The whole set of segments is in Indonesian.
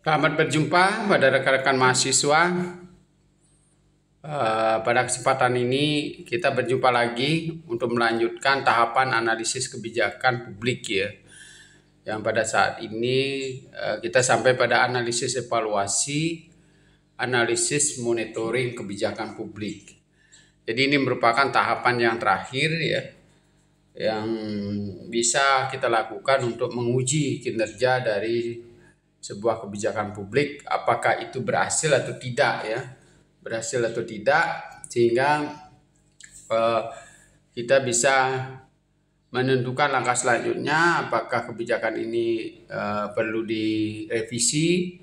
Selamat berjumpa pada rekan-rekan mahasiswa. Pada kesempatan ini kita berjumpa lagi untuk melanjutkan tahapan analisis kebijakan publik ya. Yang pada saat ini kita sampai pada analisis evaluasi, analisis monitoring kebijakan publik. Jadi ini merupakan tahapan yang terakhir ya, yang bisa kita lakukan untuk menguji kinerja dari sebuah kebijakan publik, apakah itu berhasil atau tidak ya, berhasil atau tidak, sehingga kita bisa menentukan langkah selanjutnya apakah kebijakan ini perlu direvisi,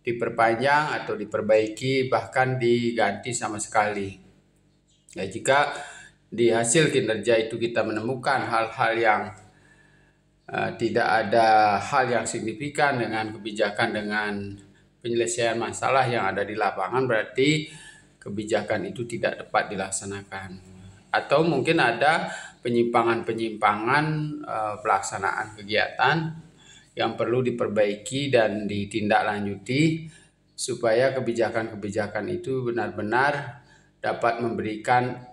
diperpanjang atau diperbaiki, bahkan diganti sama sekali. Ya, jika di hasil kinerja itu kita menemukan hal-hal yang tidak ada hal yang signifikan dengan kebijakan, dengan penyelesaian masalah yang ada di lapangan, berarti kebijakan itu tidak dapat dilaksanakan. Atau mungkin ada penyimpangan-penyimpangan pelaksanaan kegiatan yang perlu diperbaiki dan ditindaklanjuti supaya kebijakan-kebijakan itu benar-benar dapat memberikan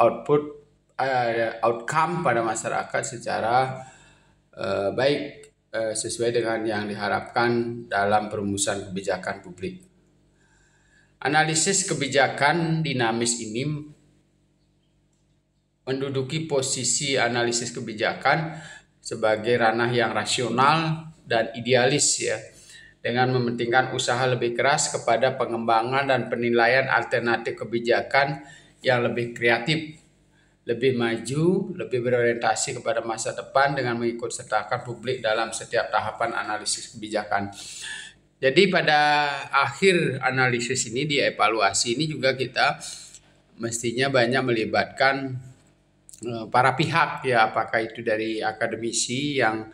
outcome pada masyarakat secara baik, sesuai dengan yang diharapkan dalam perumusan kebijakan publik. Analisis kebijakan dinamis ini menduduki posisi analisis kebijakan sebagai ranah yang rasional dan idealis ya, dengan mementingkan usaha lebih keras kepada pengembangan dan penilaian alternatif kebijakan yang lebih kreatif, lebih maju, lebih berorientasi kepada masa depan dengan mengikut sertakan publik dalam setiap tahapan analisis kebijakan. Jadi pada akhir analisis ini, di evaluasi ini juga kita mestinya banyak melibatkan para pihak ya, apakah itu dari akademisi yang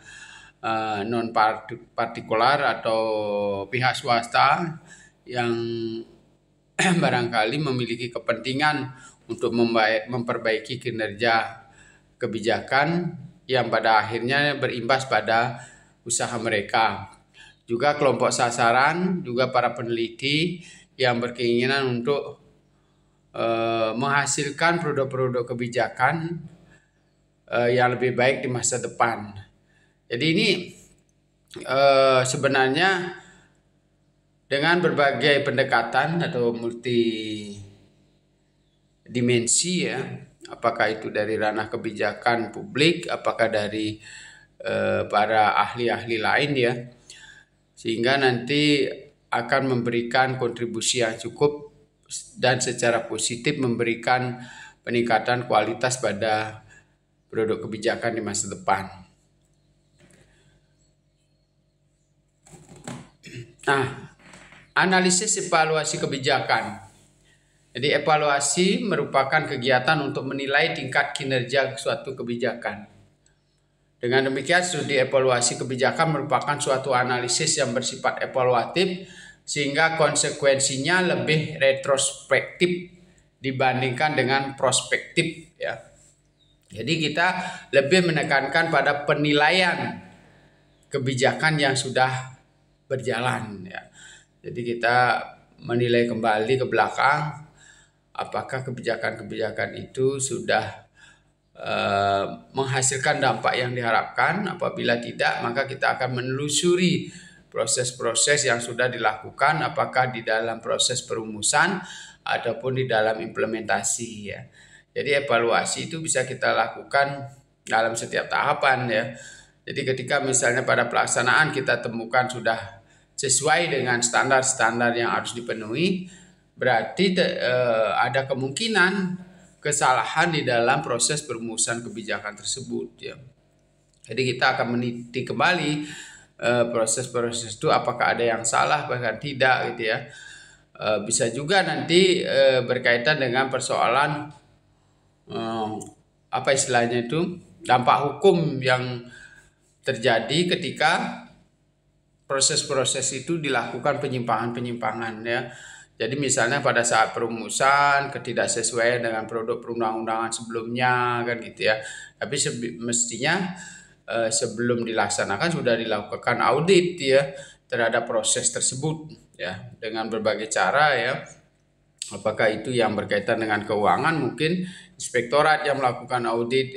non partikular atau pihak swasta yang barangkali memiliki kepentingan untuk memperbaiki kinerja kebijakan yang pada akhirnya berimbas pada usaha mereka. Juga kelompok sasaran, juga para peneliti yang berkeinginan untuk menghasilkan produk-produk kebijakan yang lebih baik di masa depan. Jadi ini sebenarnya dengan berbagai pendekatan atau multi dimensi ya, apakah itu dari ranah kebijakan publik, apakah dari para ahli-ahli lain ya, sehingga nanti akan memberikan kontribusi yang cukup dan secara positif memberikan peningkatan kualitas pada produk kebijakan di masa depan. Nah, analisis evaluasi kebijakan. Jadi evaluasi merupakan kegiatan untuk menilai tingkat kinerja suatu kebijakan. Dengan demikian, studi evaluasi kebijakan merupakan suatu analisis yang bersifat evaluatif sehingga konsekuensinya lebih retrospektif dibandingkan dengan prospektif ya. Jadi kita lebih menekankan pada penilaian kebijakan yang sudah berjalan ya. Jadi kita menilai kembali ke belakang apakah kebijakan-kebijakan itu sudah menghasilkan dampak yang diharapkan. Apabila tidak, maka kita akan menelusuri proses-proses yang sudah dilakukan, apakah di dalam proses perumusan ataupun di dalam implementasi ya. Jadi evaluasi itu bisa kita lakukan dalam setiap tahapan ya. Jadi ketika misalnya pada pelaksanaan kita temukan sudah sesuai dengan standar-standar yang harus dipenuhi, berarti ada kemungkinan kesalahan di dalam proses perumusan kebijakan tersebut ya. Jadi kita akan meneliti kembali proses-proses itu apakah ada yang salah, bahkan tidak gitu ya. Bisa juga nanti berkaitan dengan persoalan apa istilahnya itu, dampak hukum yang terjadi ketika proses-proses itu dilakukan penyimpangan-penyimpangan ya. Jadi misalnya pada saat perumusan ketidaksesuaian dengan produk perundang-undangan sebelumnya kan gitu ya. Tapi mestinya sebelum dilaksanakan sudah dilakukan audit ya terhadap proses tersebut. ya, dengan berbagai cara ya. Apakah itu yang berkaitan dengan keuangan, mungkin inspektorat yang melakukan audit,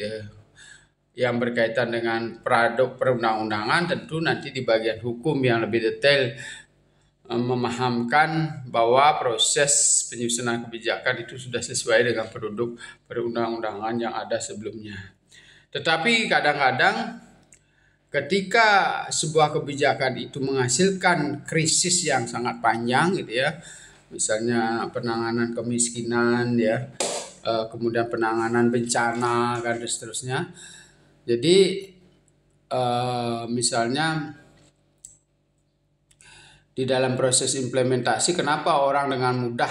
yang berkaitan dengan produk perundang-undangan, tentu nanti di bagian hukum yang lebih detail memahamkan bahwa proses penyusunan kebijakan itu sudah sesuai dengan produk perundang-undangan yang ada sebelumnya. Tetapi kadang-kadang ketika sebuah kebijakan itu menghasilkan krisis yang sangat panjang gitu ya, misalnya penanganan kemiskinan ya, kemudian penanganan bencana dan seterusnya. Jadi misalnya di dalam proses implementasi, kenapa orang dengan mudah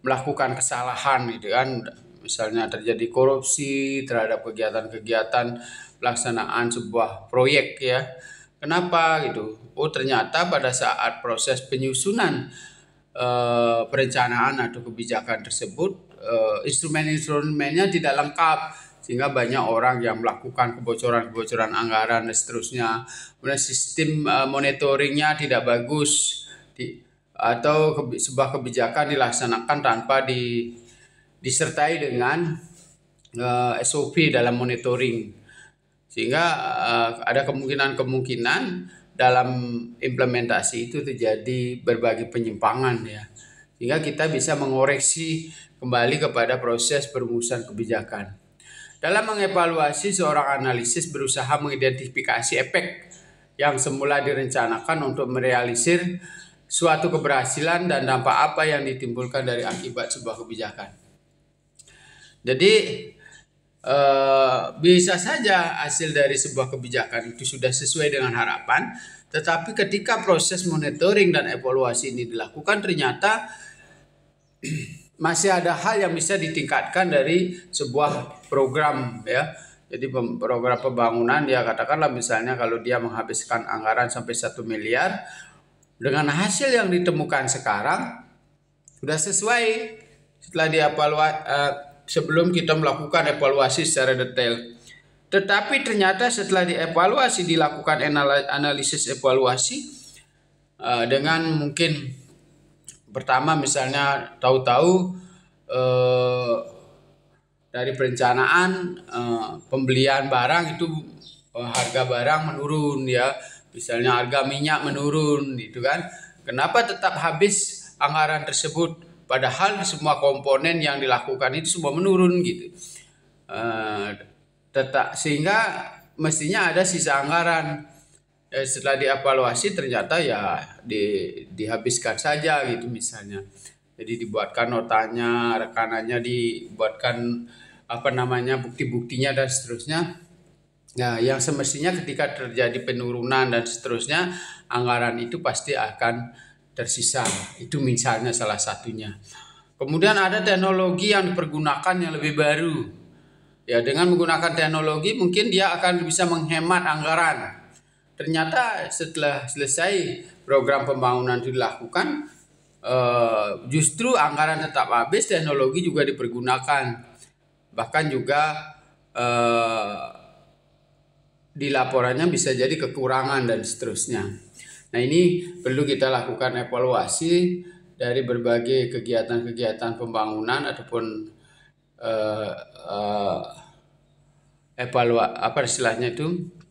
melakukan kesalahan gitu kan, misalnya terjadi korupsi terhadap kegiatan-kegiatan pelaksanaan sebuah proyek ya. Kenapa gitu? Oh, ternyata pada saat proses penyusunan perencanaan atau kebijakan tersebut, instrumen-instrumennya tidak lengkap, sehingga banyak orang yang melakukan kebocoran-kebocoran anggaran dan seterusnya. Kemudian sistem monitoringnya tidak bagus, atau sebuah kebijakan dilaksanakan tanpa disertai dengan SOP dalam monitoring, sehingga ada kemungkinan dalam implementasi itu terjadi berbagai penyimpangan ya, sehingga kita bisa mengoreksi kembali kepada proses perumusan kebijakan. Dalam mengevaluasi, seorang analisis berusaha mengidentifikasi efek yang semula direncanakan untuk merealisir suatu keberhasilan dan dampak apa yang ditimbulkan dari akibat sebuah kebijakan. Jadi bisa saja hasil dari sebuah kebijakan itu sudah sesuai dengan harapan, tetapi ketika proses monitoring dan evaluasi ini dilakukan, ternyata masih ada hal yang bisa ditingkatkan dari sebuah program ya. Jadi program pembangunan ya, katakanlah misalnya kalau dia menghabiskan anggaran sampai 1 miliar, dengan hasil yang ditemukan sekarang sudah sesuai setelah dievaluasi, sebelum kita melakukan evaluasi secara detail. Tetapi ternyata setelah dievaluasi, dilakukan analisis evaluasi dengan mungkin pertama misalnya tahu-tahu dari perencanaan pembelian barang itu harga barang menurun ya, misalnya harga minyak menurun gitu kan. Kenapa tetap habis anggaran tersebut? Padahal semua komponen yang dilakukan itu semua menurun gitu. Sehingga mestinya ada sisa anggaran. Setelah dievaluasi ternyata ya dihabiskan saja gitu misalnya. Jadi dibuatkan notanya, rekanannya dibuatkan bukti-buktinya dan seterusnya. Nah, yang semestinya ketika terjadi penurunan dan seterusnya, anggaran itu pasti akan tersisa. Itu misalnya salah satunya. Kemudian ada teknologi yang dipergunakan yang lebih baru. Ya, dengan menggunakan teknologi mungkin dia akan bisa menghemat anggaran. Ternyata setelah selesai program pembangunan itu dilakukan, justru anggaran tetap habis, teknologi juga dipergunakan. Bahkan juga di laporannya bisa jadi kekurangan dan seterusnya. Nah, ini perlu kita lakukan evaluasi dari berbagai kegiatan-kegiatan pembangunan ataupun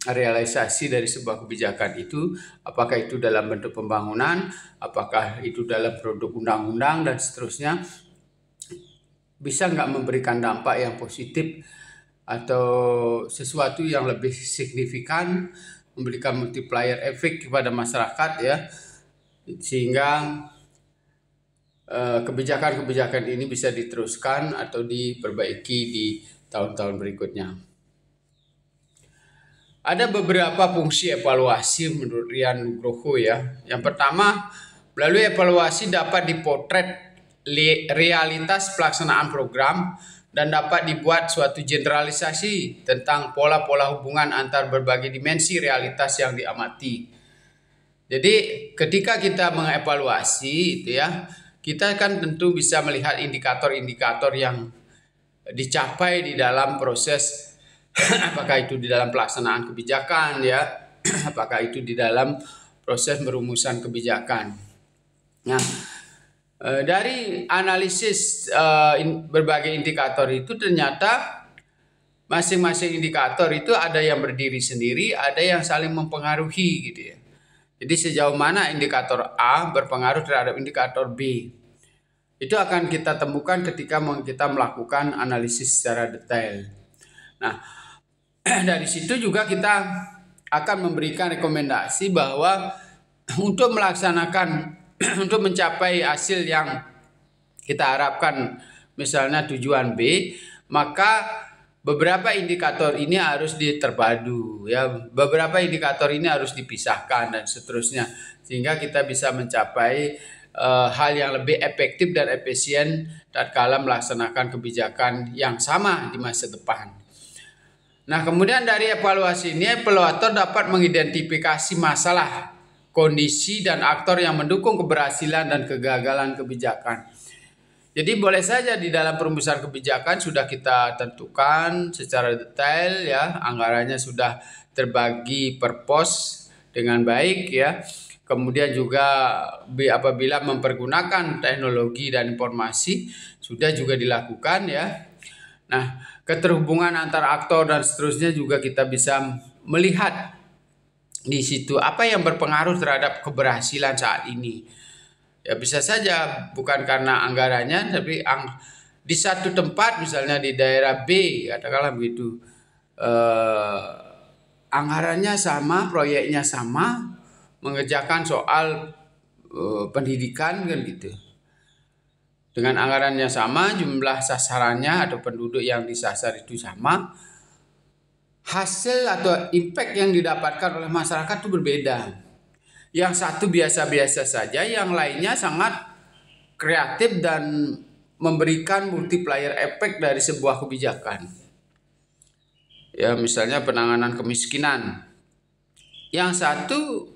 realisasi dari sebuah kebijakan itu, apakah itu dalam bentuk pembangunan, apakah itu dalam produk undang-undang dan seterusnya, bisa nggak memberikan dampak yang positif atau sesuatu yang lebih signifikan, memberikan multiplier efek kepada masyarakat ya, sehingga kebijakan-kebijakan ini bisa diteruskan atau diperbaiki di tahun-tahun berikutnya. Ada beberapa fungsi evaluasi menurut Rian Nugroho ya. Yang pertama, melalui evaluasi dapat dipotret realitas pelaksanaan program dan dapat dibuat suatu generalisasi tentang pola-pola hubungan antar berbagai dimensi realitas yang diamati. Jadi ketika kita mengevaluasi itu ya, kita kan tentu bisa melihat indikator-indikator yang dicapai di dalam proses apakah itu di dalam pelaksanaan kebijakan ya, apakah itu di dalam proses merumusan kebijakan. Nah, dari analisis berbagai indikator itu ternyata masing-masing indikator itu ada yang berdiri sendiri, ada yang saling mempengaruhi gitu ya. Jadi sejauh mana indikator A berpengaruh terhadap indikator B, itu akan kita temukan ketika kita melakukan analisis secara detail. Nah, dari situ juga kita akan memberikan rekomendasi bahwa untuk melaksanakan untuk mencapai hasil yang kita harapkan, misalnya tujuan B, maka beberapa indikator ini harus terpadu ya, beberapa indikator ini harus dipisahkan dan seterusnya, sehingga kita bisa mencapai hal yang lebih efektif dan efisien tatkala melaksanakan kebijakan yang sama di masa depan. Nah, kemudian dari evaluasi ini, evaluator dapat mengidentifikasi masalah, kondisi, dan aktor yang mendukung keberhasilan dan kegagalan kebijakan. Jadi boleh saja di dalam perumusan kebijakan sudah kita tentukan secara detail ya, anggarannya sudah terbagi per pos dengan baik ya. Kemudian juga apabila mempergunakan teknologi dan informasi sudah juga dilakukan ya. Nah, keterhubungan antar aktor dan seterusnya juga kita bisa melihat di situ apa yang berpengaruh terhadap keberhasilan saat ini. Ya bisa saja bukan karena anggarannya, tapi di satu tempat misalnya di daerah B, katakanlah begitu, anggarannya sama, proyeknya sama, mengerjakan soal pendidikan kan gitu. Dengan anggarannya sama, jumlah sasarannya atau penduduk yang disasar itu sama, hasil atau impact yang didapatkan oleh masyarakat itu berbeda. Yang satu biasa-biasa saja, yang lainnya sangat kreatif dan memberikan multiplier effect dari sebuah kebijakan. Ya, misalnya penanganan kemiskinan. Yang satu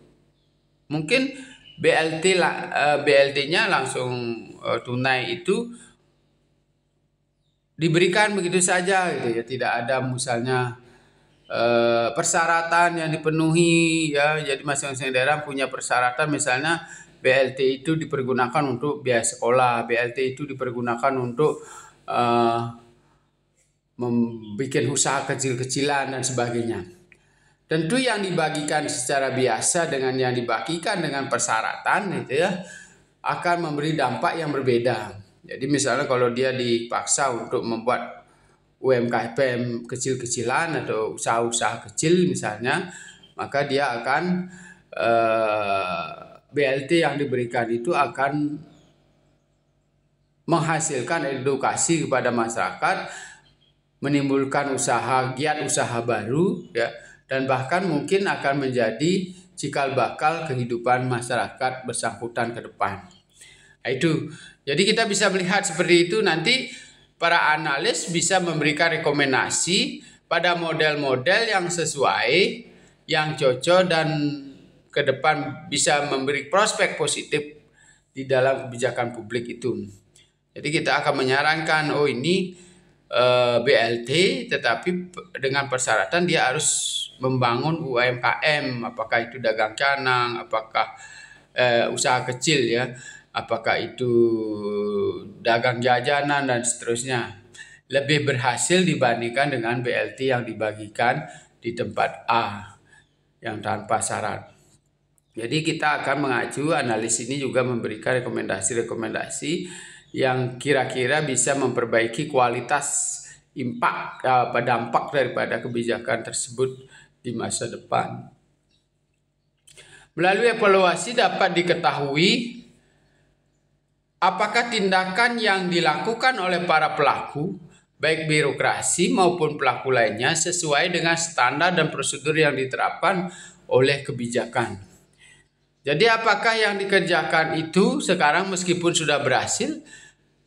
mungkin BLT-nya langsung tunai itu diberikan begitu saja gitu ya, tidak ada misalnya persyaratan yang dipenuhi ya. Jadi masing-masing daerah punya persyaratan, misalnya BLT itu dipergunakan untuk biaya sekolah, BLT itu dipergunakan untuk membuat usaha kecil-kecilan dan sebagainya. Tentu yang dibagikan secara biasa dengan yang dibagikan dengan persyaratan itu ya akan memberi dampak yang berbeda. Jadi misalnya kalau dia dipaksa untuk membuat UMKM kecil-kecilan atau usaha-usaha kecil misalnya, maka dia akan BLT yang diberikan itu akan menghasilkan edukasi kepada masyarakat, menimbulkan giat usaha baru ya, dan bahkan mungkin akan menjadi cikal bakal kehidupan masyarakat bersangkutan ke depan. Nah, itu. Jadi kita bisa melihat seperti itu, nanti para analis bisa memberikan rekomendasi pada model-model yang sesuai, yang cocok dan ke depan bisa memberi prospek positif di dalam kebijakan publik itu. Jadi kita akan menyarankan, ini BLT, tetapi dengan persyaratan dia harus membangun UMKM, apakah itu dagang canang, apakah usaha kecil ya, apakah itu dagang jajanan dan seterusnya, lebih berhasil dibandingkan dengan BLT yang dibagikan di tempat A yang tanpa syarat. Jadi kita akan mengacu, analis ini juga memberikan rekomendasi-rekomendasi yang kira-kira bisa memperbaiki kualitas dampak daripada kebijakan tersebut di masa depan. Melalui evaluasi dapat diketahui apakah tindakan yang dilakukan oleh para pelaku, baik birokrasi maupun pelaku lainnya, sesuai dengan standar dan prosedur yang diterapkan oleh kebijakan. Jadi apakah yang dikerjakan itu sekarang meskipun sudah berhasil,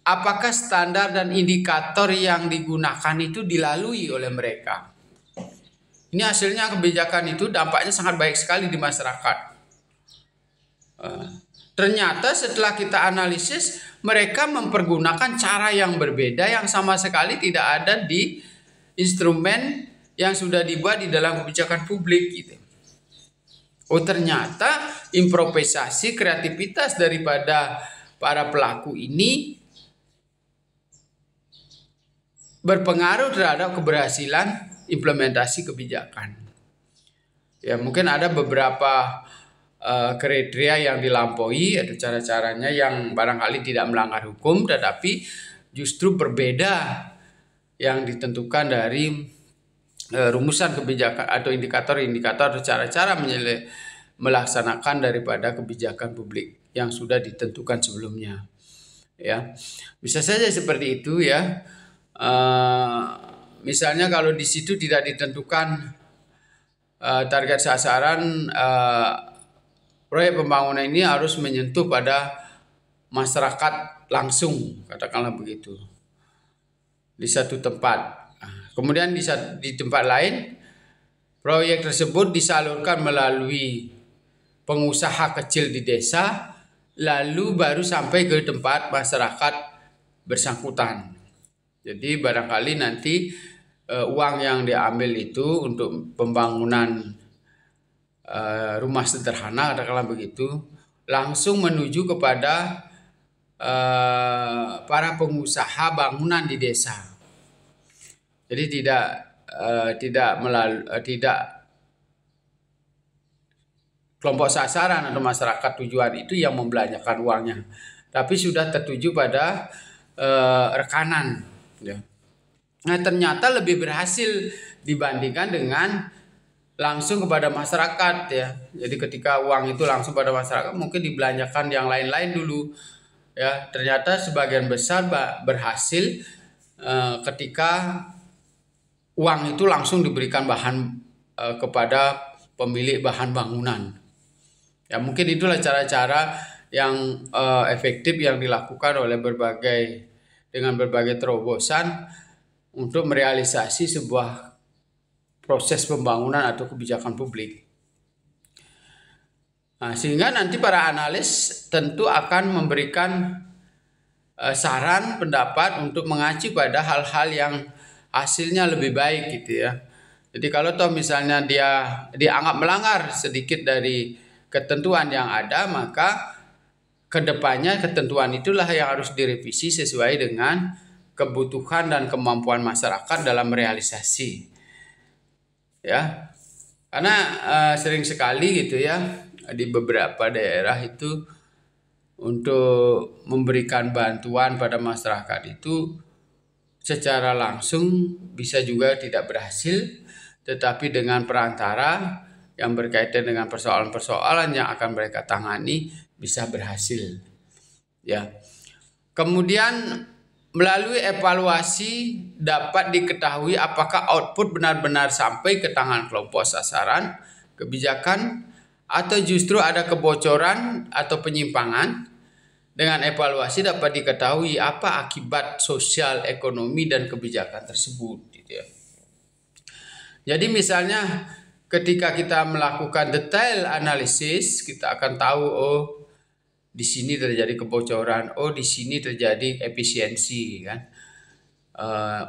apakah standar dan indikator yang digunakan itu dilalui oleh mereka? Ini hasilnya kebijakan itu dampaknya sangat baik sekali di masyarakat. Ternyata setelah kita analisis, mereka mempergunakan cara yang berbeda yang sama sekali tidak ada di instrumen yang sudah dibuat di dalam kebijakan publik gitu. Oh ternyata improvisasi kreativitas daripada para pelaku ini berpengaruh terhadap keberhasilan implementasi kebijakan. Ya mungkin ada beberapa kriteria yang dilampaui, ada cara-caranya yang barangkali tidak melanggar hukum, tetapi justru berbeda yang ditentukan dari rumusan kebijakan atau indikator-indikator atau cara-cara melaksanakan daripada kebijakan publik yang sudah ditentukan sebelumnya. Ya, bisa saja seperti itu ya. Misalnya kalau di situ tidak ditentukan target sasaran, proyek pembangunan ini harus menyentuh pada masyarakat langsung, katakanlah begitu, di satu tempat. Kemudian di tempat lain, proyek tersebut disalurkan melalui pengusaha kecil di desa, lalu baru sampai ke tempat masyarakat bersangkutan. Jadi barangkali nanti uang yang diambil itu untuk pembangunan rumah sederhana, katakanlah begitu, langsung menuju kepada para pengusaha bangunan di desa. Jadi tidak kelompok sasaran atau masyarakat tujuan itu yang membelanjakan uangnya, tapi sudah tertuju pada rekanan. Ya. Nah ternyata lebih berhasil dibandingkan dengan langsung kepada masyarakat ya. Jadi ketika uang itu langsung pada masyarakat mungkin dibelanjakan yang lain-lain dulu. Ya ternyata sebagian besar berhasil ketika uang itu langsung diberikan kepada pemilik bahan bangunan. Ya mungkin itulah cara-cara yang efektif yang dilakukan oleh dengan berbagai terobosan untuk merealisasi sebuah proses pembangunan atau kebijakan publik. Nah, sehingga nanti para analis tentu akan memberikan saran, pendapat untuk mengacu pada hal-hal yang hasilnya lebih baik gitu ya. Jadi kalau toh misalnya dia dianggap melanggar sedikit dari ketentuan yang ada, maka kedepannya ketentuan itulah yang harus direvisi sesuai dengan kebutuhan dan kemampuan masyarakat dalam realisasi. Ya, karena sering sekali gitu ya di beberapa daerah itu untuk memberikan bantuan pada masyarakat itu secara langsung bisa juga tidak berhasil, tetapi dengan perantara yang berkaitan dengan persoalan-persoalan yang akan mereka tangani bisa berhasil. Ya. Kemudian melalui evaluasi dapat diketahui apakah output benar-benar sampai ke tangan kelompok sasaran kebijakan atau justru ada kebocoran atau penyimpangan. Dengan evaluasi dapat diketahui apa akibat sosial, ekonomi, dan kebijakan tersebut. Gitu ya. Jadi misalnya ketika kita melakukan detail analisis, kita akan tahu oh di sini terjadi kebocoran, oh di sini terjadi efisiensi, kan?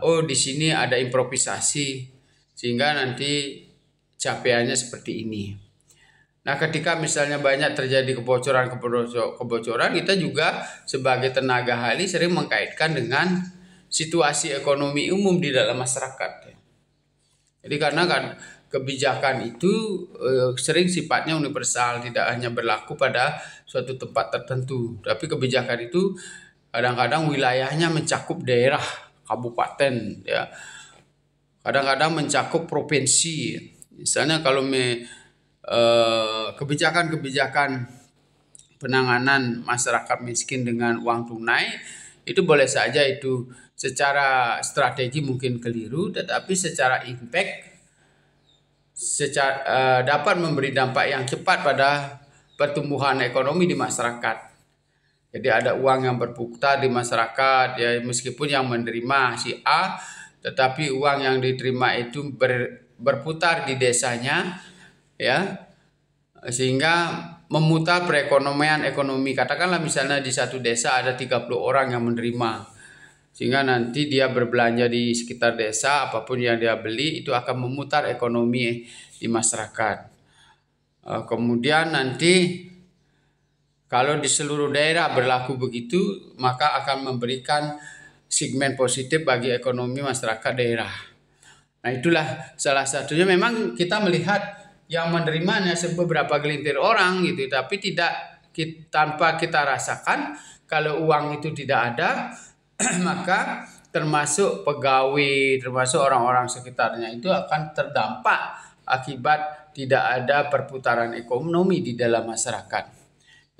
Oh di sini ada improvisasi, sehingga nanti capaiannya seperti ini. Nah, ketika misalnya banyak terjadi kebocoran, kita juga sebagai tenaga ahli sering mengkaitkan dengan situasi ekonomi umum di dalam masyarakat. Jadi karena kan kebijakan itu sering sifatnya universal, tidak hanya berlaku pada suatu tempat tertentu, tapi kebijakan itu kadang-kadang wilayahnya mencakup daerah, kabupaten, ya, kadang-kadang mencakup provinsi. Misalnya kalau kebijakan-kebijakan penanganan masyarakat miskin dengan uang tunai itu boleh saja itu secara strategi mungkin keliru, tetapi secara impact dapat memberi dampak yang cepat pada pertumbuhan ekonomi di masyarakat. Jadi ada uang yang berputar di masyarakat ya, meskipun yang menerima si A, tetapi uang yang diterima itu berputar di desanya ya, sehingga memutar perekonomian ekonomi. Katakanlah misalnya di satu desa ada 30 orang yang menerima, sehingga nanti dia berbelanja di sekitar desa, apapun yang dia beli itu akan memutar ekonomi di masyarakat. Kemudian nanti kalau di seluruh daerah berlaku begitu, maka akan memberikan segmen positif bagi ekonomi masyarakat daerah. Nah, itulah salah satunya. Memang kita melihat yang menerimanya beberapa gelintir orang gitu, tapi tanpa kita rasakan kalau uang itu tidak ada, maka termasuk pegawai, termasuk orang-orang sekitarnya itu akan terdampak akibat tidak ada perputaran ekonomi di dalam masyarakat.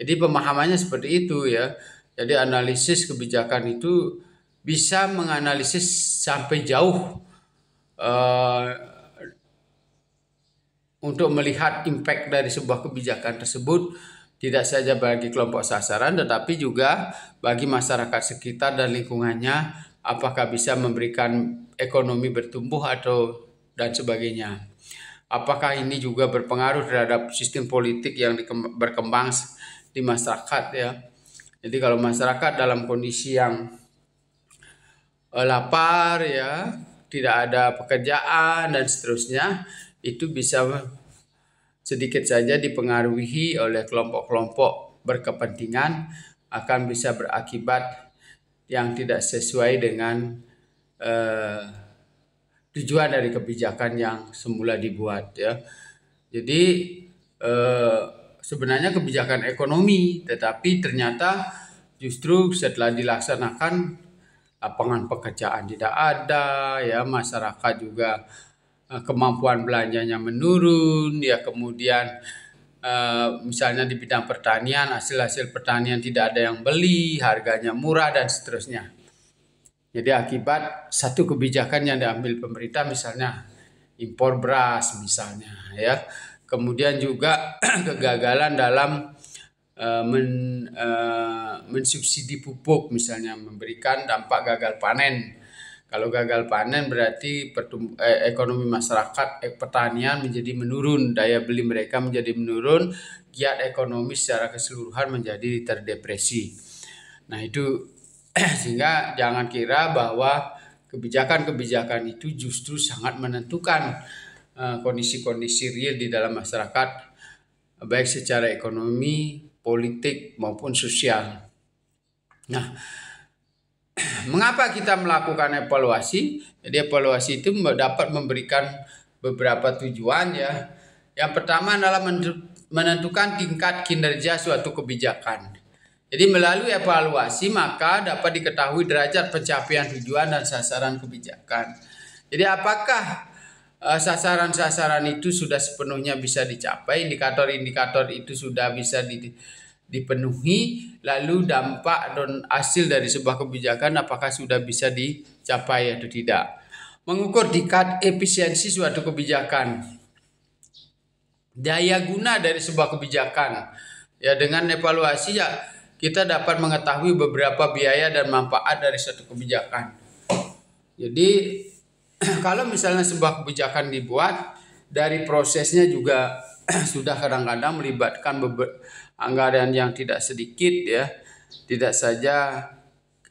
Jadi pemahamannya seperti itu ya. Jadi analisis kebijakan itu bisa menganalisis sampai jauh untuk melihat impact dari sebuah kebijakan tersebut, tidak saja bagi kelompok sasaran tetapi juga bagi masyarakat sekitar dan lingkungannya, apakah bisa memberikan ekonomi bertumbuh dan sebagainya. Apakah ini juga berpengaruh terhadap sistem politik yang berkembang di masyarakat ya. Jadi kalau masyarakat dalam kondisi yang lapar ya, tidak ada pekerjaan dan seterusnya, itu bisa sedikit saja dipengaruhi oleh kelompok-kelompok berkepentingan, akan bisa berakibat yang tidak sesuai dengan tujuan dari kebijakan yang semula dibuat ya. Jadi sebenarnya kebijakan ekonomi, tetapi ternyata justru setelah dilaksanakan lapangan pekerjaan tidak ada ya, masyarakat juga kemampuan belanjanya menurun ya, kemudian misalnya di bidang pertanian, hasil-hasil pertanian tidak ada yang beli, harganya murah dan seterusnya. Jadi akibat satu kebijakan yang diambil pemerintah, misalnya impor beras misalnya ya, kemudian juga kegagalan dalam mensubsidi pupuk misalnya, memberikan dampak gagal panen. Kalau gagal panen berarti ekonomi masyarakat pertanian menjadi menurun, daya beli mereka menjadi menurun, giat ekonomi secara keseluruhan menjadi terdepresi. Nah itu sehingga jangan kira bahwa kebijakan-kebijakan itu justru sangat menentukan kondisi-kondisi real di dalam masyarakat, baik secara ekonomi, politik maupun sosial. Nah, mengapa kita melakukan evaluasi? Jadi evaluasi itu dapat memberikan beberapa tujuan ya. Yang pertama adalah menentukan tingkat kinerja suatu kebijakan. Jadi melalui evaluasi maka dapat diketahui derajat pencapaian tujuan dan sasaran kebijakan. Jadi apakah sasaran-sasaran itu sudah sepenuhnya bisa dicapai, indikator-indikator itu sudah bisa dipenuhi, lalu dampak dan hasil dari sebuah kebijakan apakah sudah bisa dicapai atau tidak. Mengukur tingkat efisiensi suatu kebijakan, daya guna dari sebuah kebijakan. Ya, dengan evaluasi ya kita dapat mengetahui beberapa biaya dan manfaat dari suatu kebijakan. Jadi kalau misalnya sebuah kebijakan dibuat, dari prosesnya juga sudah kadang-kadang melibatkan anggaran yang tidak sedikit ya. Tidak saja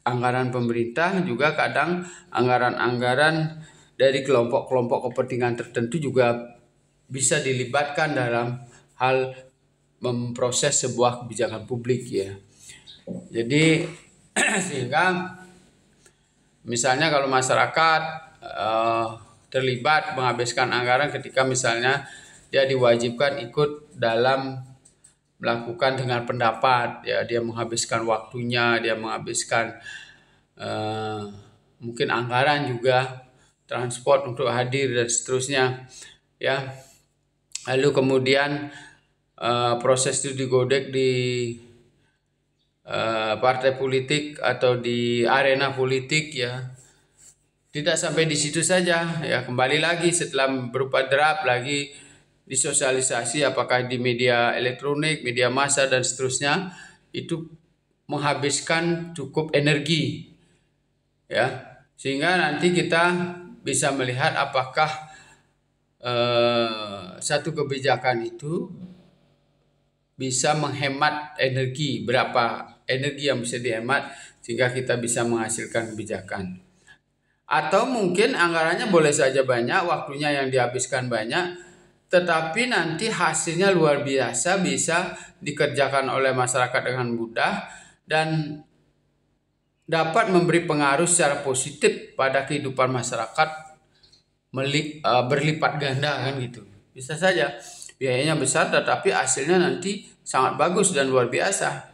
anggaran pemerintah, juga kadang anggaran-anggaran dari kelompok-kelompok kepentingan tertentu juga bisa dilibatkan dalam hal memproses sebuah kebijakan publik ya. Jadi sehingga misalnya kalau masyarakat terlibat menghabiskan anggaran ketika misalnya dia diwajibkan ikut dalam melakukan dengan pendapat ya, dia menghabiskan waktunya, dia menghabiskan mungkin anggaran juga transport untuk hadir dan seterusnya ya. Lalu kemudian proses itu digodek di partai politik atau di arena politik ya. Tidak sampai di situ saja ya, kembali lagi setelah berupa draft lagi disosialisasi apakah di media elektronik, media massa dan seterusnya, itu menghabiskan cukup energi ya, sehingga nanti kita bisa melihat apakah satu kebijakan itu bisa menghemat energi, berapa energi yang bisa dihemat sehingga kita bisa menghasilkan kebijakan. Atau mungkin anggarannya boleh saja banyak, waktunya yang dihabiskan banyak, tetapi nanti hasilnya luar biasa, bisa dikerjakan oleh masyarakat dengan mudah dan dapat memberi pengaruh secara positif pada kehidupan masyarakat berlipat ganda kan gitu. Bisa saja biayanya besar tetapi hasilnya nanti sangat bagus dan luar biasa.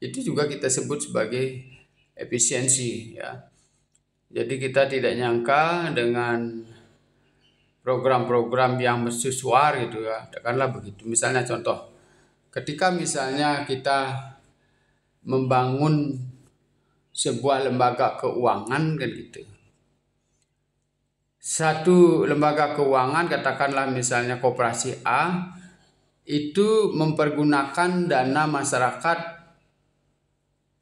Itu juga kita sebut sebagai efisiensi ya. Jadi kita tidak nyangka dengan program-program yang mercusuar gitu ya. Katakanlah begitu. Misalnya contoh, ketika misalnya kita membangun sebuah lembaga keuangan kan gitu. Satu lembaga keuangan, katakanlah misalnya koperasi A, itu mempergunakan dana masyarakat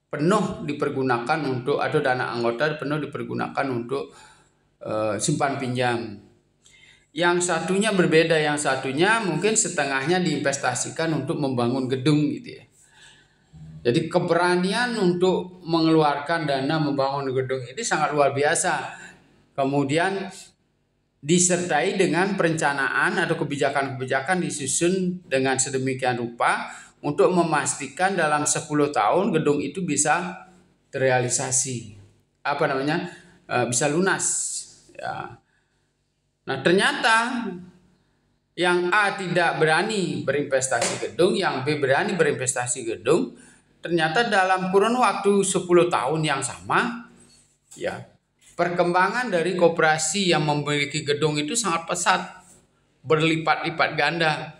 penuh dipergunakan untuk, atau dana anggota penuh dipergunakan untuk simpan pinjam. Yang satunya berbeda, yang satunya mungkin setengahnya diinvestasikan untuk membangun gedung gitu ya. Jadi keberanian untuk mengeluarkan dana membangun gedung ini sangat luar biasa. Kemudian disertai dengan perencanaan atau kebijakan-kebijakan disusun dengan sedemikian rupa untuk memastikan dalam 10 tahun gedung itu bisa terrealisasi. Bisa lunas. Ya. Nah ternyata yang A tidak berani berinvestasi gedung, yang B berani berinvestasi gedung. Ternyata dalam kurun waktu 10 tahun yang sama, ya perkembangan dari koperasi yang memiliki gedung itu sangat pesat, berlipat-lipat ganda.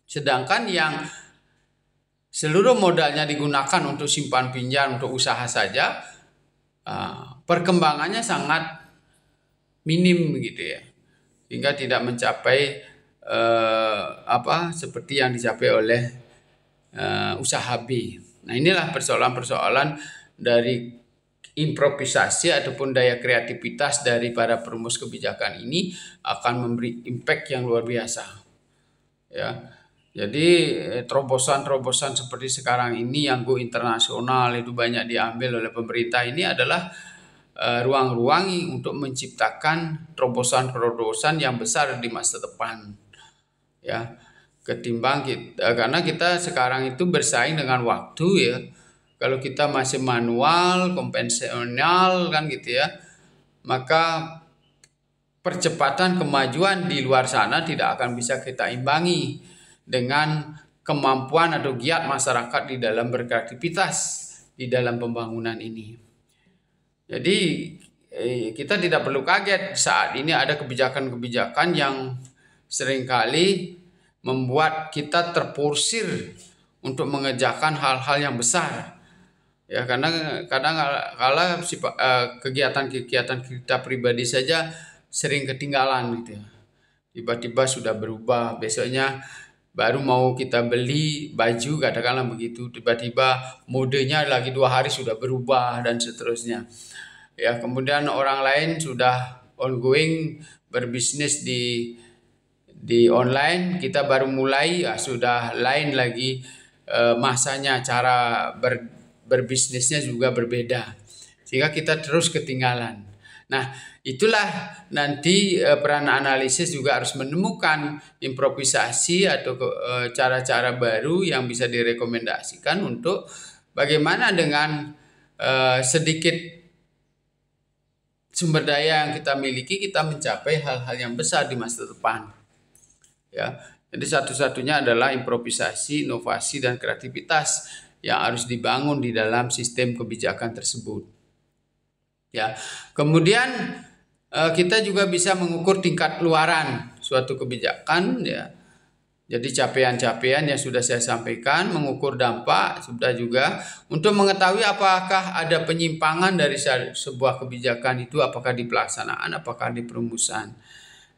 Sedangkan yang seluruh modalnya digunakan untuk simpan pinjam, untuk usaha saja, perkembangannya sangat minim gitu ya, hingga tidak mencapai seperti yang dicapai oleh usaha B. Nah inilah persoalan-persoalan dari improvisasi ataupun daya kreativitas dari para perumus kebijakan ini akan memberi impact yang luar biasa. Ya, jadi terobosan-terobosan seperti sekarang ini yang go internasional itu banyak diambil oleh pemerintah, ini adalah ruang-ruang untuk menciptakan terobosan-terobosan yang besar di masa depan. Ya. Ketimbang karena kita sekarang itu bersaing dengan waktu ya. Kalau kita masih manual, konvensional kan gitu ya, maka percepatan kemajuan di luar sana tidak akan bisa kita imbangi dengan kemampuan atau giat masyarakat di dalam berkreativitas di dalam pembangunan ini. Jadi kita tidak perlu kaget saat ini ada kebijakan-kebijakan yang seringkali membuat kita terporsir untuk mengerjakan hal-hal yang besar. Ya, karena kadang-kala kegiatan-kegiatan kita pribadi saja sering ketinggalan gitu ya. Tiba-tiba sudah berubah, besoknya baru mau kita beli baju katakanlah begitu, tiba-tiba modenya lagi 2 hari sudah berubah dan seterusnya. Ya, kemudian orang lain sudah ongoing berbisnis di online, kita baru mulai sudah lain lagi masanya, cara berbisnisnya juga berbeda, sehingga kita terus ketinggalan. Nah itulah nanti peran analisis juga harus menemukan improvisasi atau cara-cara baru yang bisa direkomendasikan untuk bagaimana dengan sedikit sumber daya yang kita miliki kita mencapai hal-hal yang besar di masa depan. Ya, jadi satu-satunya adalah improvisasi, inovasi dan kreativitas yang harus dibangun di dalam sistem kebijakan tersebut. Ya, kemudian kita juga bisa mengukur tingkat keluaran suatu kebijakan ya. Jadi capaian-capaian yang sudah saya sampaikan, mengukur dampak sudah juga, untuk mengetahui apakah ada penyimpangan dari sebuah kebijakan itu, apakah di pelaksanaan, apakah di perumusan.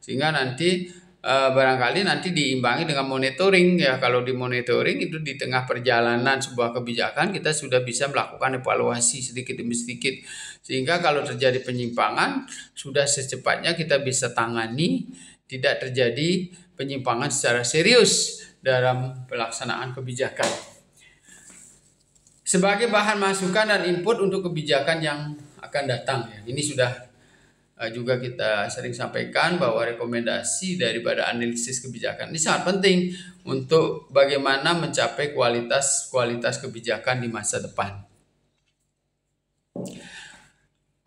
Sehingga nanti barangkali nanti diimbangi dengan monitoring ya. Kalau di monitoring itu di tengah perjalanan sebuah kebijakan kita sudah bisa melakukan evaluasi sedikit demi sedikit, sehingga kalau terjadi penyimpangan sudah secepatnya kita bisa tangani, tidak terjadi penyimpangan secara serius dalam pelaksanaan kebijakan. Sebagai bahan masukan dan input untuk kebijakan yang akan datang ya. Ini sudah juga kita sering sampaikan bahwa rekomendasi daripada analisis kebijakan ini sangat penting untuk bagaimana mencapai kualitas kebijakan di masa depan.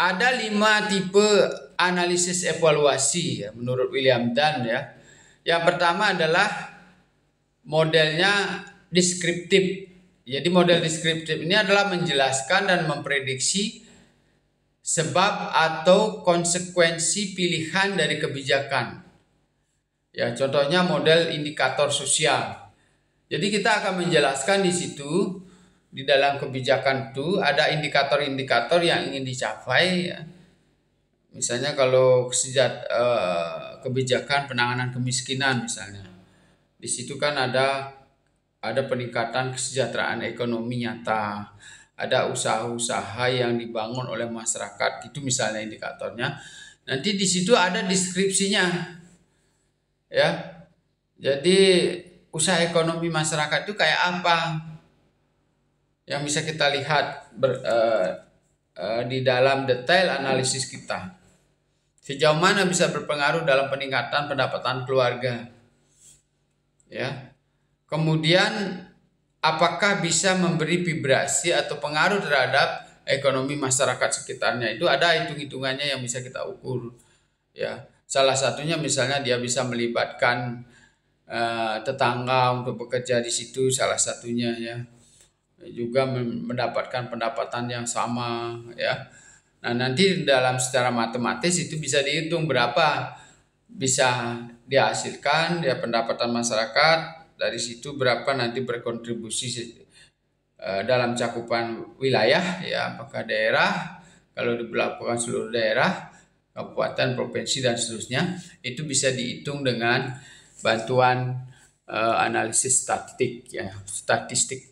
Ada 5 tipe analisis evaluasi ya, menurut William Dunn ya. Yang pertama adalah modelnya deskriptif. Jadi model deskriptif ini adalah menjelaskan dan memprediksi sebab atau konsekuensi pilihan dari kebijakan. Ya, contohnya model indikator sosial. Jadi kita akan menjelaskan di situ, di dalam kebijakan itu ada indikator-indikator yang ingin dicapai. Ya. Misalnya kalau kebijakan penanganan kemiskinan misalnya, di situ kan ada peningkatan kesejahteraan ekonomi nyata. Ada usaha-usaha yang dibangun oleh masyarakat, itu misalnya indikatornya. Nanti di situ ada deskripsinya, ya. Jadi usaha ekonomi masyarakat itu kayak apa, yang bisa kita lihat di dalam detail analisis kita. Sejauh mana bisa berpengaruh dalam peningkatan pendapatan keluarga, ya. Kemudian apakah bisa memberi vibrasi atau pengaruh terhadap ekonomi masyarakat sekitarnya. Itu ada hitung-hitungannya yang bisa kita ukur. Ya, salah satunya misalnya dia bisa melibatkan tetangga untuk bekerja di situ, salah satunya ya. Juga mendapatkan pendapatan yang sama ya. Nah, nanti dalam secara matematis itu bisa dihitung berapa bisa dihasilkan ya pendapatan masyarakat. Dari situ berapa nanti berkontribusi dalam cakupan wilayah ya, apakah daerah, kalau diberlakukan seluruh daerah, kabupaten, provinsi dan seterusnya, itu bisa dihitung dengan bantuan analisis statistik.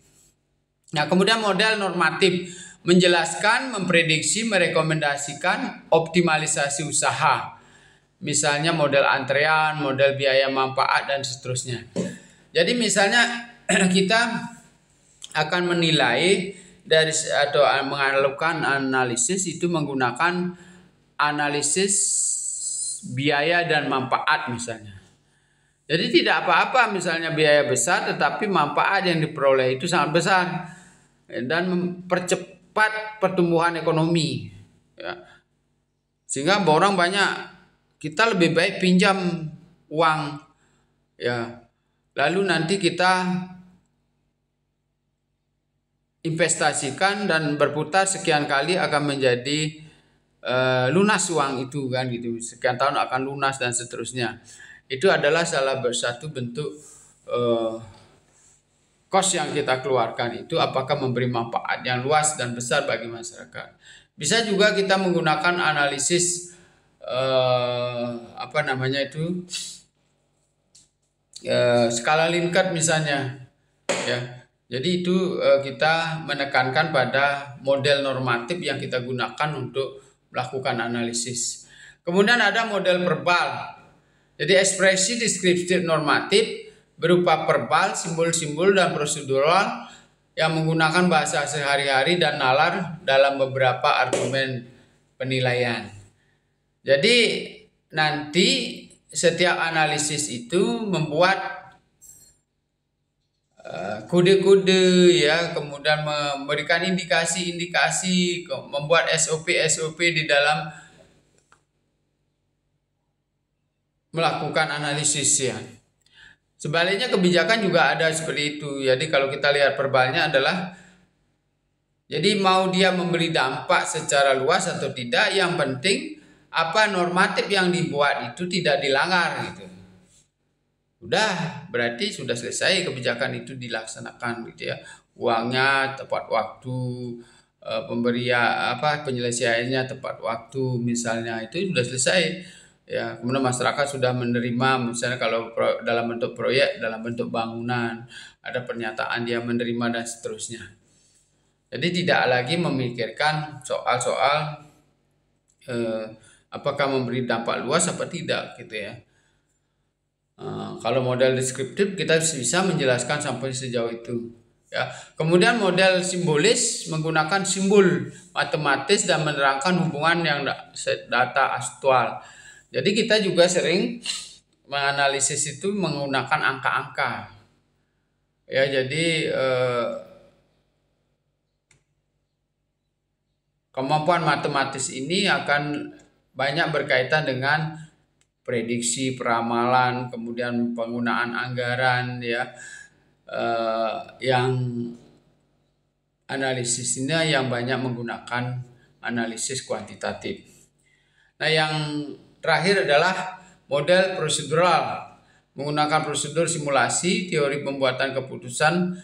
Nah, kemudian model normatif menjelaskan, memprediksi, merekomendasikan optimalisasi usaha. Misalnya model antrean, model biaya manfaat dan seterusnya. Jadi misalnya kita akan menilai dari atau mengalukan analisis itu menggunakan analisis biaya dan manfaat misalnya. Jadi tidak apa-apa misalnya biaya besar tetapi manfaat yang diperoleh itu sangat besar dan mempercepat pertumbuhan ekonomi. Ya. Sehingga orang banyak, kita lebih baik pinjam uang ya. Lalu nanti kita investasikan dan berputar sekian kali akan menjadi lunas uang itu kan gitu. Sekian tahun akan lunas dan seterusnya. Itu adalah salah satu bentuk cost yang kita keluarkan itu apakah memberi manfaat yang luas dan besar bagi masyarakat. Bisa juga kita menggunakan analisis skala Likert misalnya ya. Jadi itu kita menekankan pada model normatif yang kita gunakan untuk melakukan analisis. Kemudian ada model verbal. Jadi ekspresi deskriptif normatif berupa verbal, simbol-simbol dan prosedural yang menggunakan bahasa sehari-hari dan nalar dalam beberapa argumen penilaian. Jadi nanti setiap analisis itu membuat kode-kode ya, kemudian memberikan indikasi-indikasi, membuat SOP di dalam melakukan analisis ya. Sebaliknya kebijakan juga ada seperti itu. Jadi kalau kita lihat verbalnya adalah jadi mau dia memberi dampak secara luas atau tidak, yang penting apa normatif yang dibuat itu tidak dilanggar gitu. Udah, berarti sudah selesai kebijakan itu dilaksanakan gitu ya. Uangnya tepat waktu, penyelesaiannya tepat waktu misalnya, itu sudah selesai. Ya, kemudian masyarakat sudah menerima misalnya kalau dalam bentuk proyek, dalam bentuk bangunan, ada pernyataan dia menerima dan seterusnya. Jadi tidak lagi memikirkan soal-soal apakah memberi dampak luas apa tidak gitu ya. Kalau model deskriptif kita bisa menjelaskan sampai sejauh itu. Ya. Kemudian model simbolis menggunakan simbol matematis dan menerangkan hubungan yang data aktual. Jadi kita juga sering menganalisis itu menggunakan angka-angka. Ya, jadi kemampuan matematis ini akan banyak berkaitan dengan prediksi, peramalan, kemudian penggunaan anggaran, ya, yang analisisnya yang banyak menggunakan analisis kuantitatif. Nah, yang terakhir adalah model prosedural, menggunakan prosedur simulasi, teori pembuatan keputusan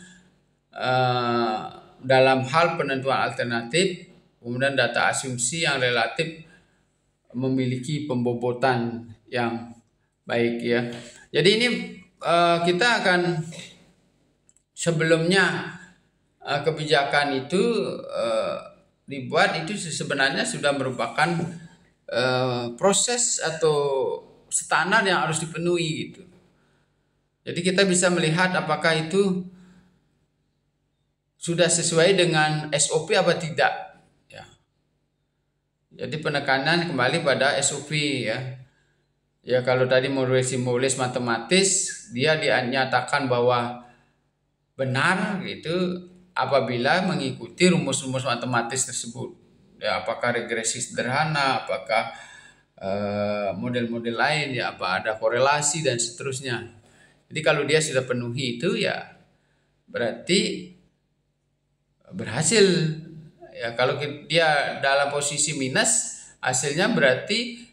dalam hal penentuan alternatif, kemudian data asumsi yang relatif memiliki pembobotan yang baik, ya. Jadi ini kita akan sebelumnya kebijakan itu dibuat itu sebenarnya sudah merupakan proses atau standar yang harus dipenuhi gitu. Jadi kita bisa melihat apakah itu sudah sesuai dengan SOP apa tidak. Ya. Jadi penekanan kembali pada SOP, ya. Ya, kalau tadi model simbolis matematis dia dinyatakan bahwa benar gitu apabila mengikuti rumus-rumus matematis tersebut. Ya, apakah regresi sederhana, apakah model-model lain, ya, apa ada korelasi dan seterusnya. Jadi kalau dia sudah penuhi itu, ya berarti berhasil. Ya, kalau dia dalam posisi minus, hasilnya berarti